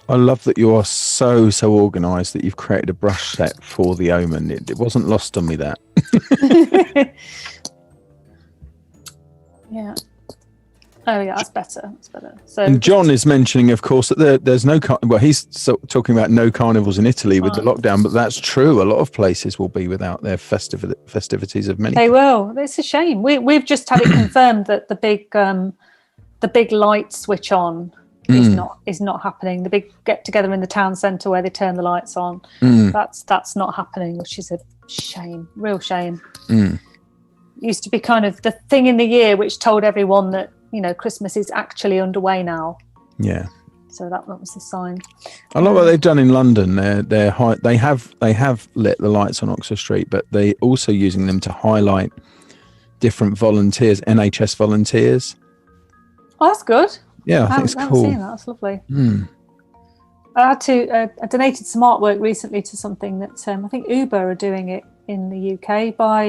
I love that you are so organised that you've created a brush set for the omen. It wasn't lost on me that. Yeah. Oh yeah, that's better. That's better. So and John is mentioning, of course, that there's no he's talking about no carnivals in Italy with the lockdown, but that's true. A lot of places will be without their festivities of many. They will. It's a shame. We've just had it confirmed that the big light switch on is not happening. The big get together in the town centre where they turn the lights on, that's not happening, which is a shame, real shame. Used to be kind of the thing in the year which told everyone that, you know, Christmas is actually underway now. Yeah. So that was the sign. I love what they've done in London. They have lit the lights on Oxford Street, but they also using them to highlight different volunteers, NHS volunteers. Oh, that's good. Yeah, I think it's cool. Seen that. That's lovely. I donated some artwork recently to something that I think Uber are doing it in the UK by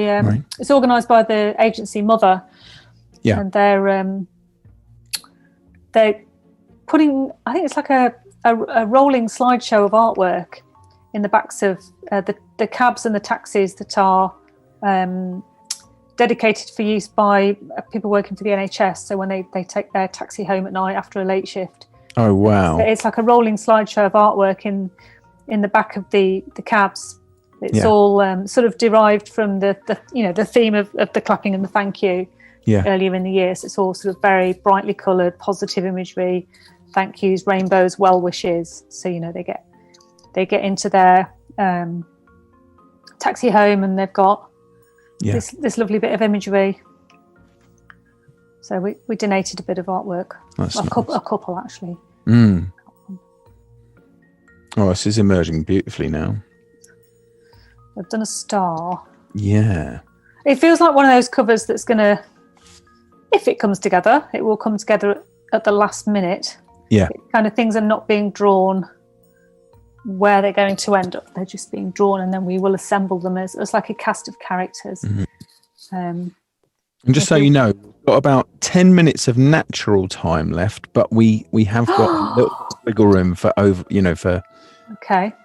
it's organised by the agency Mother. Yeah, and they're putting, I think it's like a rolling slideshow of artwork in the backs of the cabs and the taxis that are dedicated for use by people working for the NHS. So when they take their taxi home at night after a late shift. Oh wow! It's like a rolling slideshow of artwork in the back of the cabs. It's all sort of derived from the theme of the clapping and the thank you earlier in the year. So it's all sort of very brightly coloured, positive imagery, thank yous, rainbows, well wishes. So they get into their taxi home and they've got this lovely bit of imagery. So we donated a bit of artwork. A couple actually. Oh, this is emerging beautifully now. I've done a star. Yeah. It feels like one of those covers that's going to, if it comes together, it will come together at the last minute. Yeah. Kind of things are not being drawn where they're going to end up. They're just being drawn and then we will assemble them as like a cast of characters. And just so you know, we've got about 10 minutes of natural time left, but we have got a little wiggle room for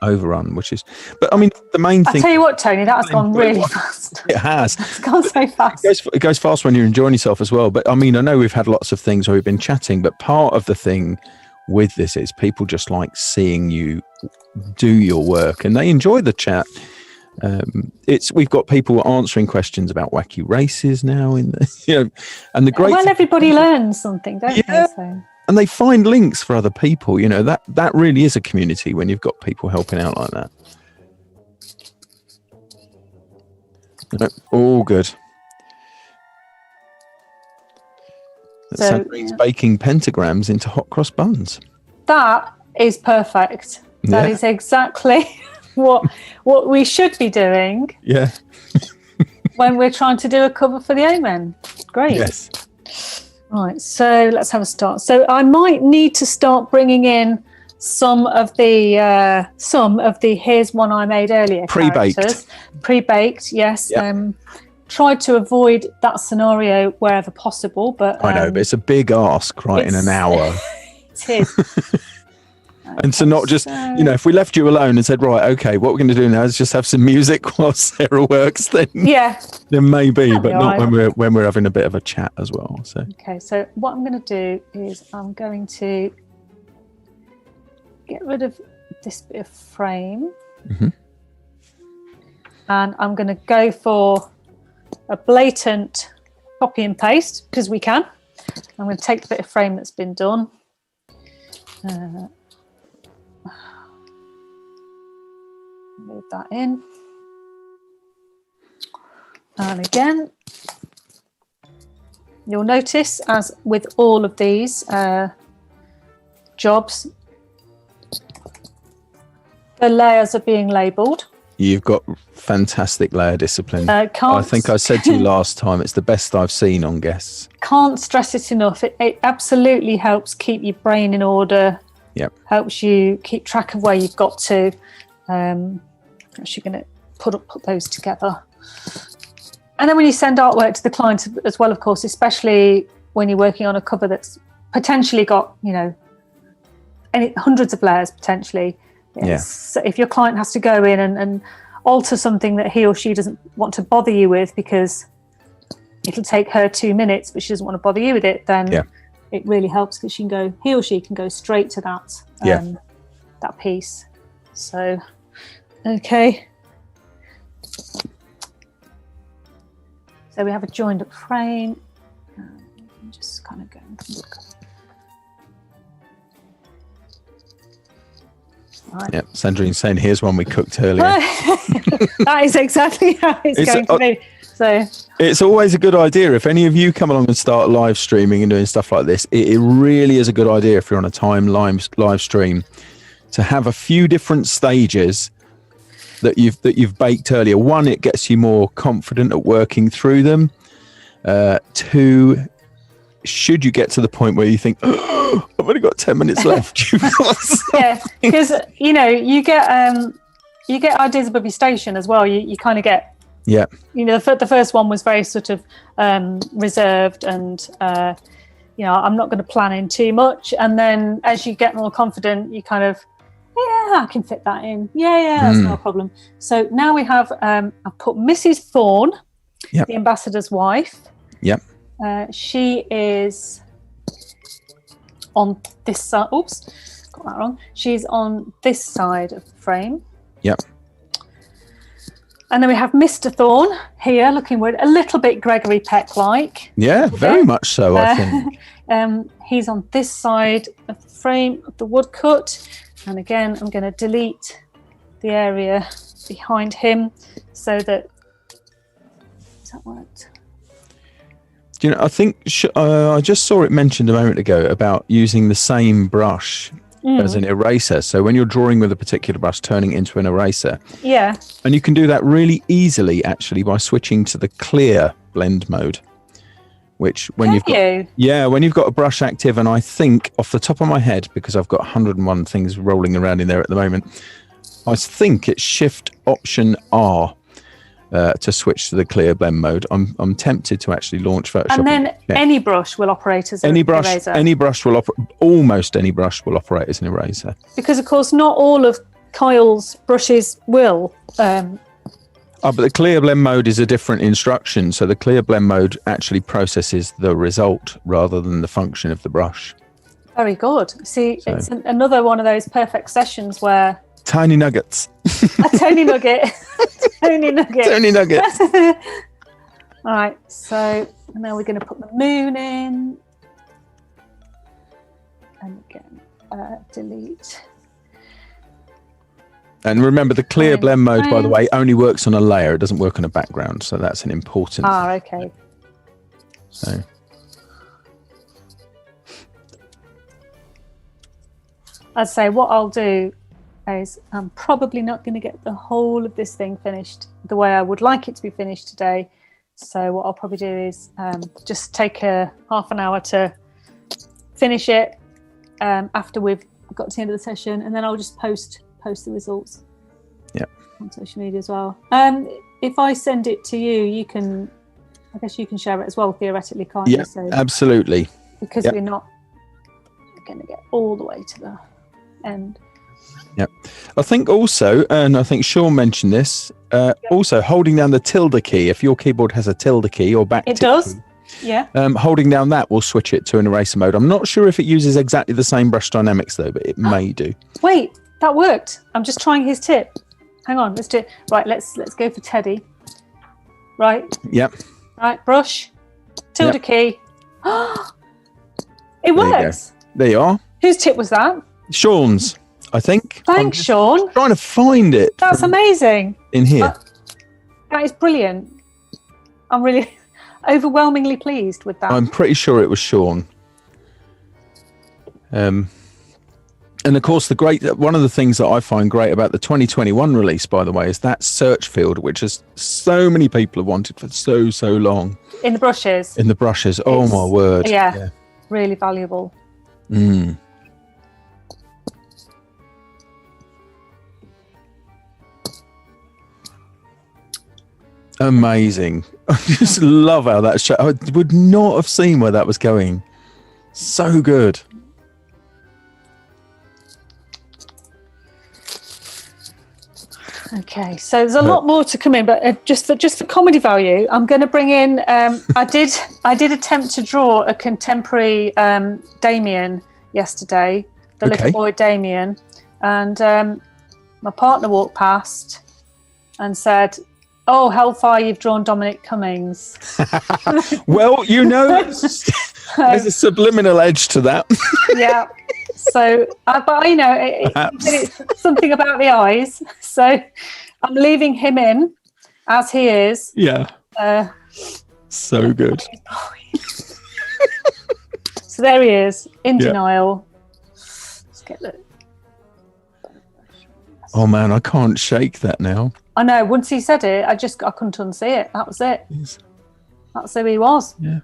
overrun, which is, but I mean, the main thing. I tell you what, Tony, that has gone really fast. It has. It's gone so fast. It goes fast when you're enjoying yourself as well. But I mean, I know we've had lots of things where we've been chatting, but part of the thing with this is people just like seeing you do your work and they enjoy the chat. We've got people answering questions about wacky races now and the great everybody learns something, don't they? So. And they find links for other people. That really is a community when you've got people helping out like that. All good. So baking pentagrams into hot cross buns. That is perfect. That is exactly what we should be doing. Yeah. When we're trying to do a cover for the Omen. Great. Yes. Right, so let's have a start. So I might need to start bringing in some of the here's one I made earlier. Pre-baked, yes. Yep. Tried to avoid that scenario wherever possible, but I know, but it's a big ask, right? In an hour. It is. And so not just, if we left you alone and said, right, okay, what we're going to do now is just have some music while Sarah works, then then maybe, but not when we're having a bit of a chat as well. So okay, so what I'm going to do is I'm going to get rid of this bit of frame, and I'm going to go for a blatant copy and paste because we can. I'm going to take the bit of frame that's been done. Move that in. And again, you'll notice, as with all of these jobs, the layers are being labelled. You've got fantastic layer discipline. I think I said to you last time, it's the best I've seen on guests. Can't stress it enough. It absolutely helps keep your brain in order. Yep. Helps you keep track of where you've got to. Actually going to put those together. And then when you send artwork to the client as well, of course, especially when you're working on a cover that's potentially got, hundreds of layers potentially. So if your client has to go in and alter something that he or she doesn't want to bother you with because it'll take her 2 minutes, but she doesn't want to bother you with it, then it really helps because he or she can go straight to that that piece. So, okay. So we have a joined up frame. I'm just kind of going to look. Right. Yeah, Sandrine's saying here's one we cooked earlier. That is exactly how it's going to be. So it's always a good idea if any of you come along and start live streaming and doing stuff like this. It really is a good idea if you're on a time live stream to have a few different stages that you've baked earlier. One, it gets you more confident at working through them. Two, should you get to the point where you think, oh, I've only got 10 minutes left. Yeah, because you get ideas above your station as well. You kind of get, the first one was very sort of reserved and I'm not going to plan in too much, and then as you get more confident, you kind of, I can fit that in. That's not a problem. So now we have I've put Mrs. Thorne, the ambassador's wife. She is on this side. Oops, got that wrong. She's on this side of the frame. And then we have Mr. Thorne here, looking weird, a little bit Gregory Peck-like. Yeah, very much so, I think. He's on this side of the frame of the woodcut. And again, I'm going to delete the area behind him so that... Has that worked? I think I just saw it mentioned a moment ago about using the same brush as an eraser. So when you're drawing with a particular brush, turning it into an eraser. Yeah. And you can do that really easily, actually, by switching to the clear blend mode. Which when you've got a brush active, and I think off the top of my head, because I've got 101 things rolling around in there at the moment, I think it's Shift Option R to switch to the clear blend mode. I'm tempted to actually launch Photoshop. And then any brush will operate as an eraser. Almost any brush will operate as an eraser. Because of course not all of Kyle's brushes will. But the clear blend mode is a different instruction. So the clear blend mode actually processes the result rather than the function of the brush. Very good. See, it's another one of those perfect sessions where... Tiny nuggets. A Tony nugget. Tony nugget. All right, so now we're going to put the moon in. And again, delete. And remember, the clear blend mode, by the way, only works on a layer. It doesn't work on a background. So that's an important... okay. So... I'd say what I'll do is I'm probably not going to get the whole of this thing finished the way I would like it to be finished today. So what I'll probably do is just take a half an hour to finish it after we've got to the end of the session, and then I'll just post the results on social media as well. If I send it to you, I guess you can share it as well, theoretically, can't you? So, absolutely. Because we're not going to get all the way to the end. I think also, and I think Sean mentioned this, also holding down the tilde key, if your keyboard has a tilde key or back it does key, holding down that will switch it to an eraser mode. I'm not sure if it uses exactly the same brush dynamics though, but it may do. Wait, that worked. I'm just trying his tip. Hang on, let's do it. Right, let's go for Teddy. Right. Yep. Right, brush, tilde key. It works. There you are. Whose tip was that? Sean's, I think. Thanks, Sean. Trying to find it. That's amazing. In here. That is brilliant. I'm really overwhelmingly pleased with that. I'm pretty sure it was Sean. And of course, one of the things that I find great about the 2021 release, by the way, is that search field, which is so many people have wanted for so long. In the brushes. In the brushes. Oh my word. Yeah. Really valuable. Amazing. I just love how that show. I would not have seen where that was going. So good. Okay, so there's a lot more to come in, but just for comedy value, I'm going to bring in. I did attempt to draw a contemporary Damien yesterday, the little boy Damien, and my partner walked past and said, "Oh, hellfire! You've drawn Dominic Cummings." Well, there's a subliminal edge to that. Yeah. So, but it's something about the eyes. So, I'm leaving him in as he is. Yeah. So good. So there he is, in denial. Let's get the. Oh man, I can't shake that now. I know. Once he said it, I couldn't unsee it. That was it. Yes. That's who he was. Yeah.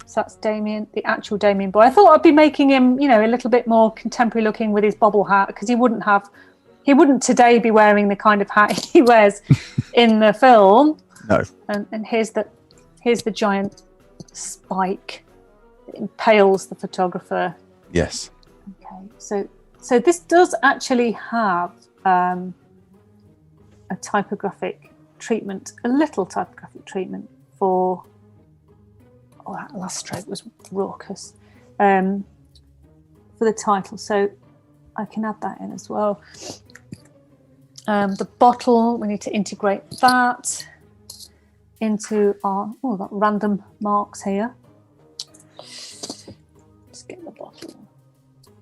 So that's Damien, the actual Damien boy. I thought I'd be making him, a little bit more contemporary looking with his bobble hat, because he wouldn't today be wearing the kind of hat he wears in the film. No. And here's the giant spike that impales the photographer. Yes. Okay. So this does actually have a typographic treatment, a little typographic treatment for. Oh, that last stroke was raucous. For the title, so I can add that in as well. The bottle, we need to integrate that into our got random marks here. Let's get the bottle.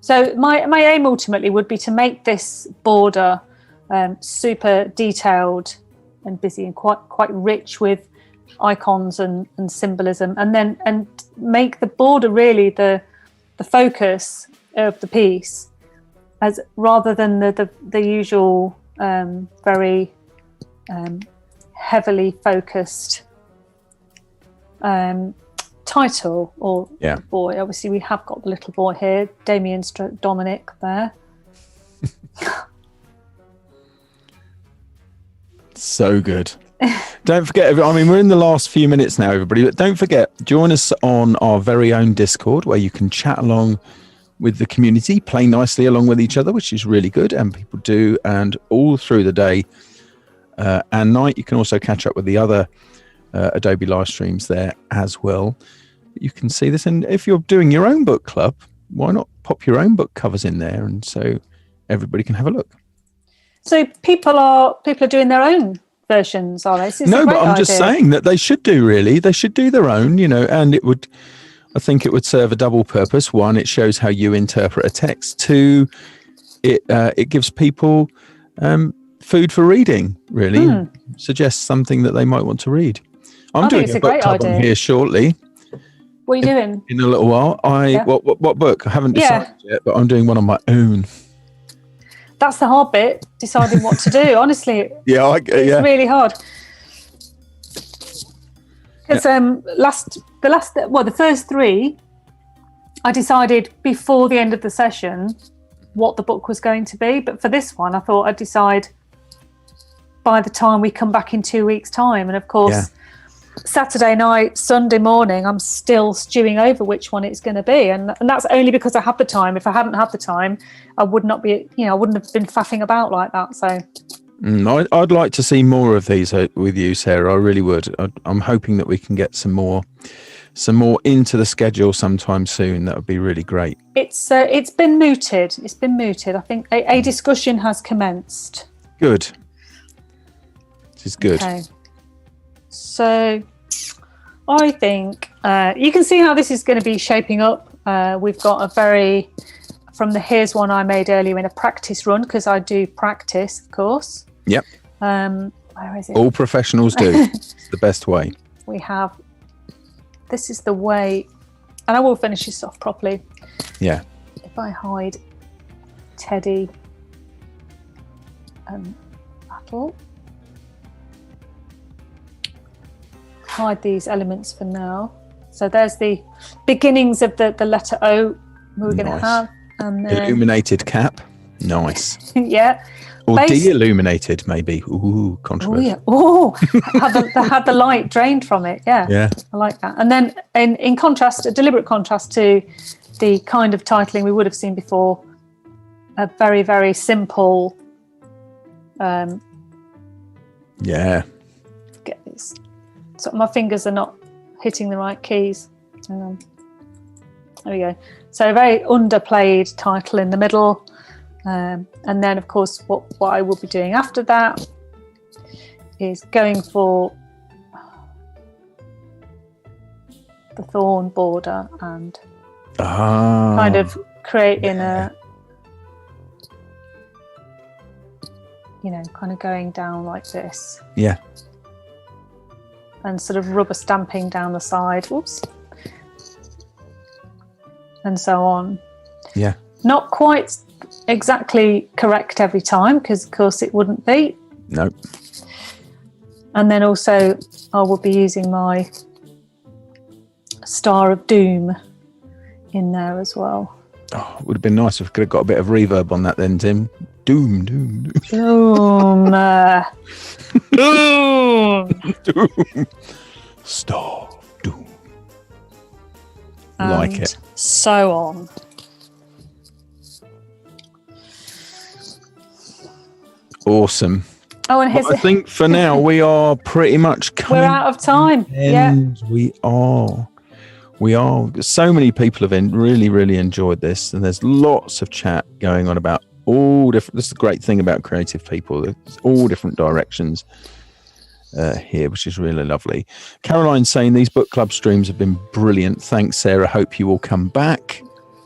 So my aim ultimately would be to make this border super detailed and busy and quite rich with icons and symbolism, and make the border really the focus of the piece, as rather than the usual very heavily focused title or boy. Obviously we have got the little boy here, Damien stroke Dominic there. So good. Don't forget, we're in the last few minutes now, everybody, but don't forget, join us on our very own Discord, where you can chat along with the community, play nicely along with each other, which is really good, and people do, and all through the day and night. You can also catch up with the other Adobe live streams there as well. You can see this, and if you're doing your own book club, why not pop your own book covers in there, and so everybody can have a look. So people are doing their own versions, are they? No, but I'm just saying that they should do their own, and I think it would serve a double purpose. One, it shows how you interpret a text. Two, it gives people food for reading, really. Suggests something that they might want to read. I'm doing a book club on here shortly. What are you doing? In a little while. What book? I haven't decided yet, but I'm doing one on my own. That's the hard bit, deciding what to do. Honestly, it's really hard. Because the first three, I decided before the end of the session what the book was going to be. But for this one, I thought I'd decide by the time we come back in 2 weeks' time. And of course, Saturday night, Sunday morning, I'm still stewing over which one it's going to be, and that's only because I have the time. If I hadn't had the time, I would not be, I wouldn't have been faffing about like that. So, I'd like to see more of these with you, Sarah. I really would. I'm hoping that we can get some more into the schedule sometime soon. That would be really great. It's been mooted. It's been mooted. I think a discussion has commenced. Good. This is good. Okay. So I think you can see how this is going to be shaping up. We've got here's one I made earlier in a practice run, because I do practice, of course. Yep. Where is it? All professionals do. It's the best way. we have, this is the way, and I will finish this off properly. Yeah. If I hide Teddy and Battle, hide these elements for now. So there's the beginnings of the letter O we're going to have. And then, illuminated cap. Nice. Yeah. Or de-illuminated, maybe. Ooh, controversial. Oh, yeah. They had the light drained from it. Yeah. Yeah. I like that. And then in contrast, a deliberate contrast to the kind of titling we would have seen before, a very, very simple. Yeah. Get this. So my fingers are not hitting the right keys. Hang on. There we go. So a very underplayed title in the middle. And then, of course, what I will be doing after that is going for the thorn border and kind of creating a, kind of going down like this. Yeah. And sort of rubber stamping down the side. Whoops. And so on. Yeah. Not quite exactly correct every time, because of course it wouldn't be. No. And then also I will be using my Star of Doom in there as well. Oh, it would have been nice if we could have got a bit of reverb on that then, Tim. Doom, doom, doom. Doom. Doom. Doom. Star of Doom. And like it. So on. Awesome. Oh, and I think for now we are pretty much coming. We're out of time. Yeah. We are. So many people have really, really enjoyed this, and there's lots of chat going on about all different. This is the great thing about creative people. There's all different directions here, which is really lovely. Caroline's saying these book club streams have been brilliant. Thanks, Sarah. Hope you will come back.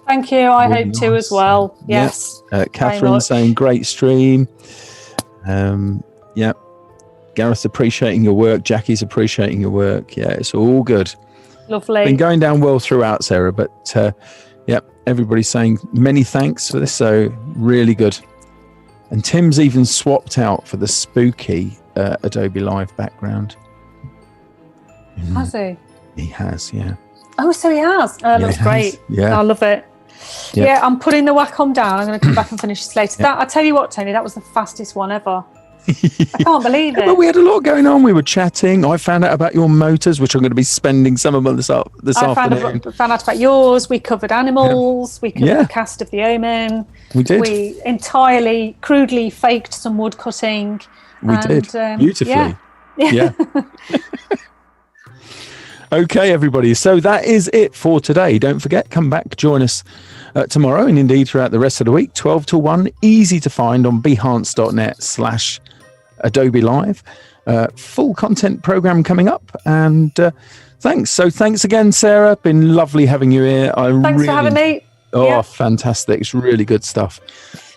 Thank you. I hope to as well. Yes. Yeah. Catherine saying great stream. Yeah. Gareth appreciating your work. Jackie's appreciating your work. Yeah, it's all good. Lovely. Been going down well throughout, Sarah, but everybody's saying many thanks for this. So really good. And Tim's even swapped out for the spooky Adobe Live background. Has he? He has, yeah. Oh, so he has. Looks great. Yeah. I love it. Yeah, I'm putting the Wacom down. I'm going to come back and finish this later. That I tell you what, Tony, that was the fastest one ever. I can't believe it. But we had a lot going on. We were chatting. I found out about your motors, which I'm going to be spending some of them this afternoon. I found out about yours. We covered animals. We covered the cast of The Omen. We did. We entirely crudely faked some wood cutting. We did. Beautifully. Yeah. Okay, everybody. So that is it for today. Don't forget, come back, join us tomorrow and indeed throughout the rest of the week, 12 to 1. Easy to find on behance.net/Adobe Live. Full content program coming up. And thanks. So thanks again, Sarah. Been lovely having you here. Thanks for having me. Oh, fantastic. It's really good stuff.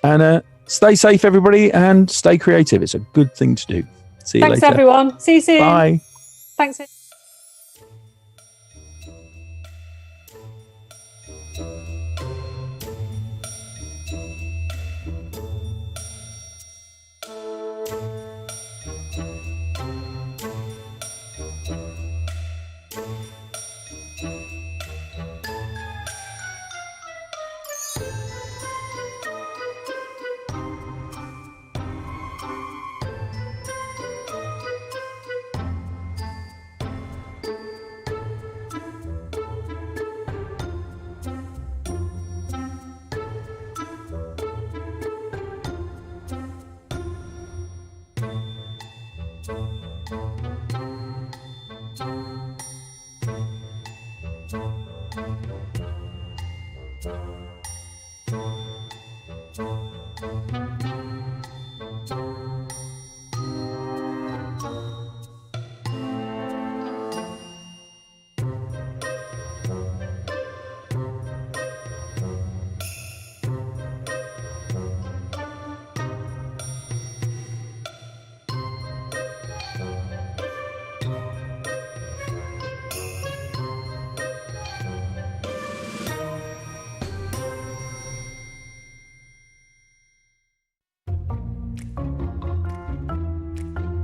And stay safe, everybody, and stay creative. It's a good thing to do. See you later. Thanks, everyone. See you soon. Bye. Thanks.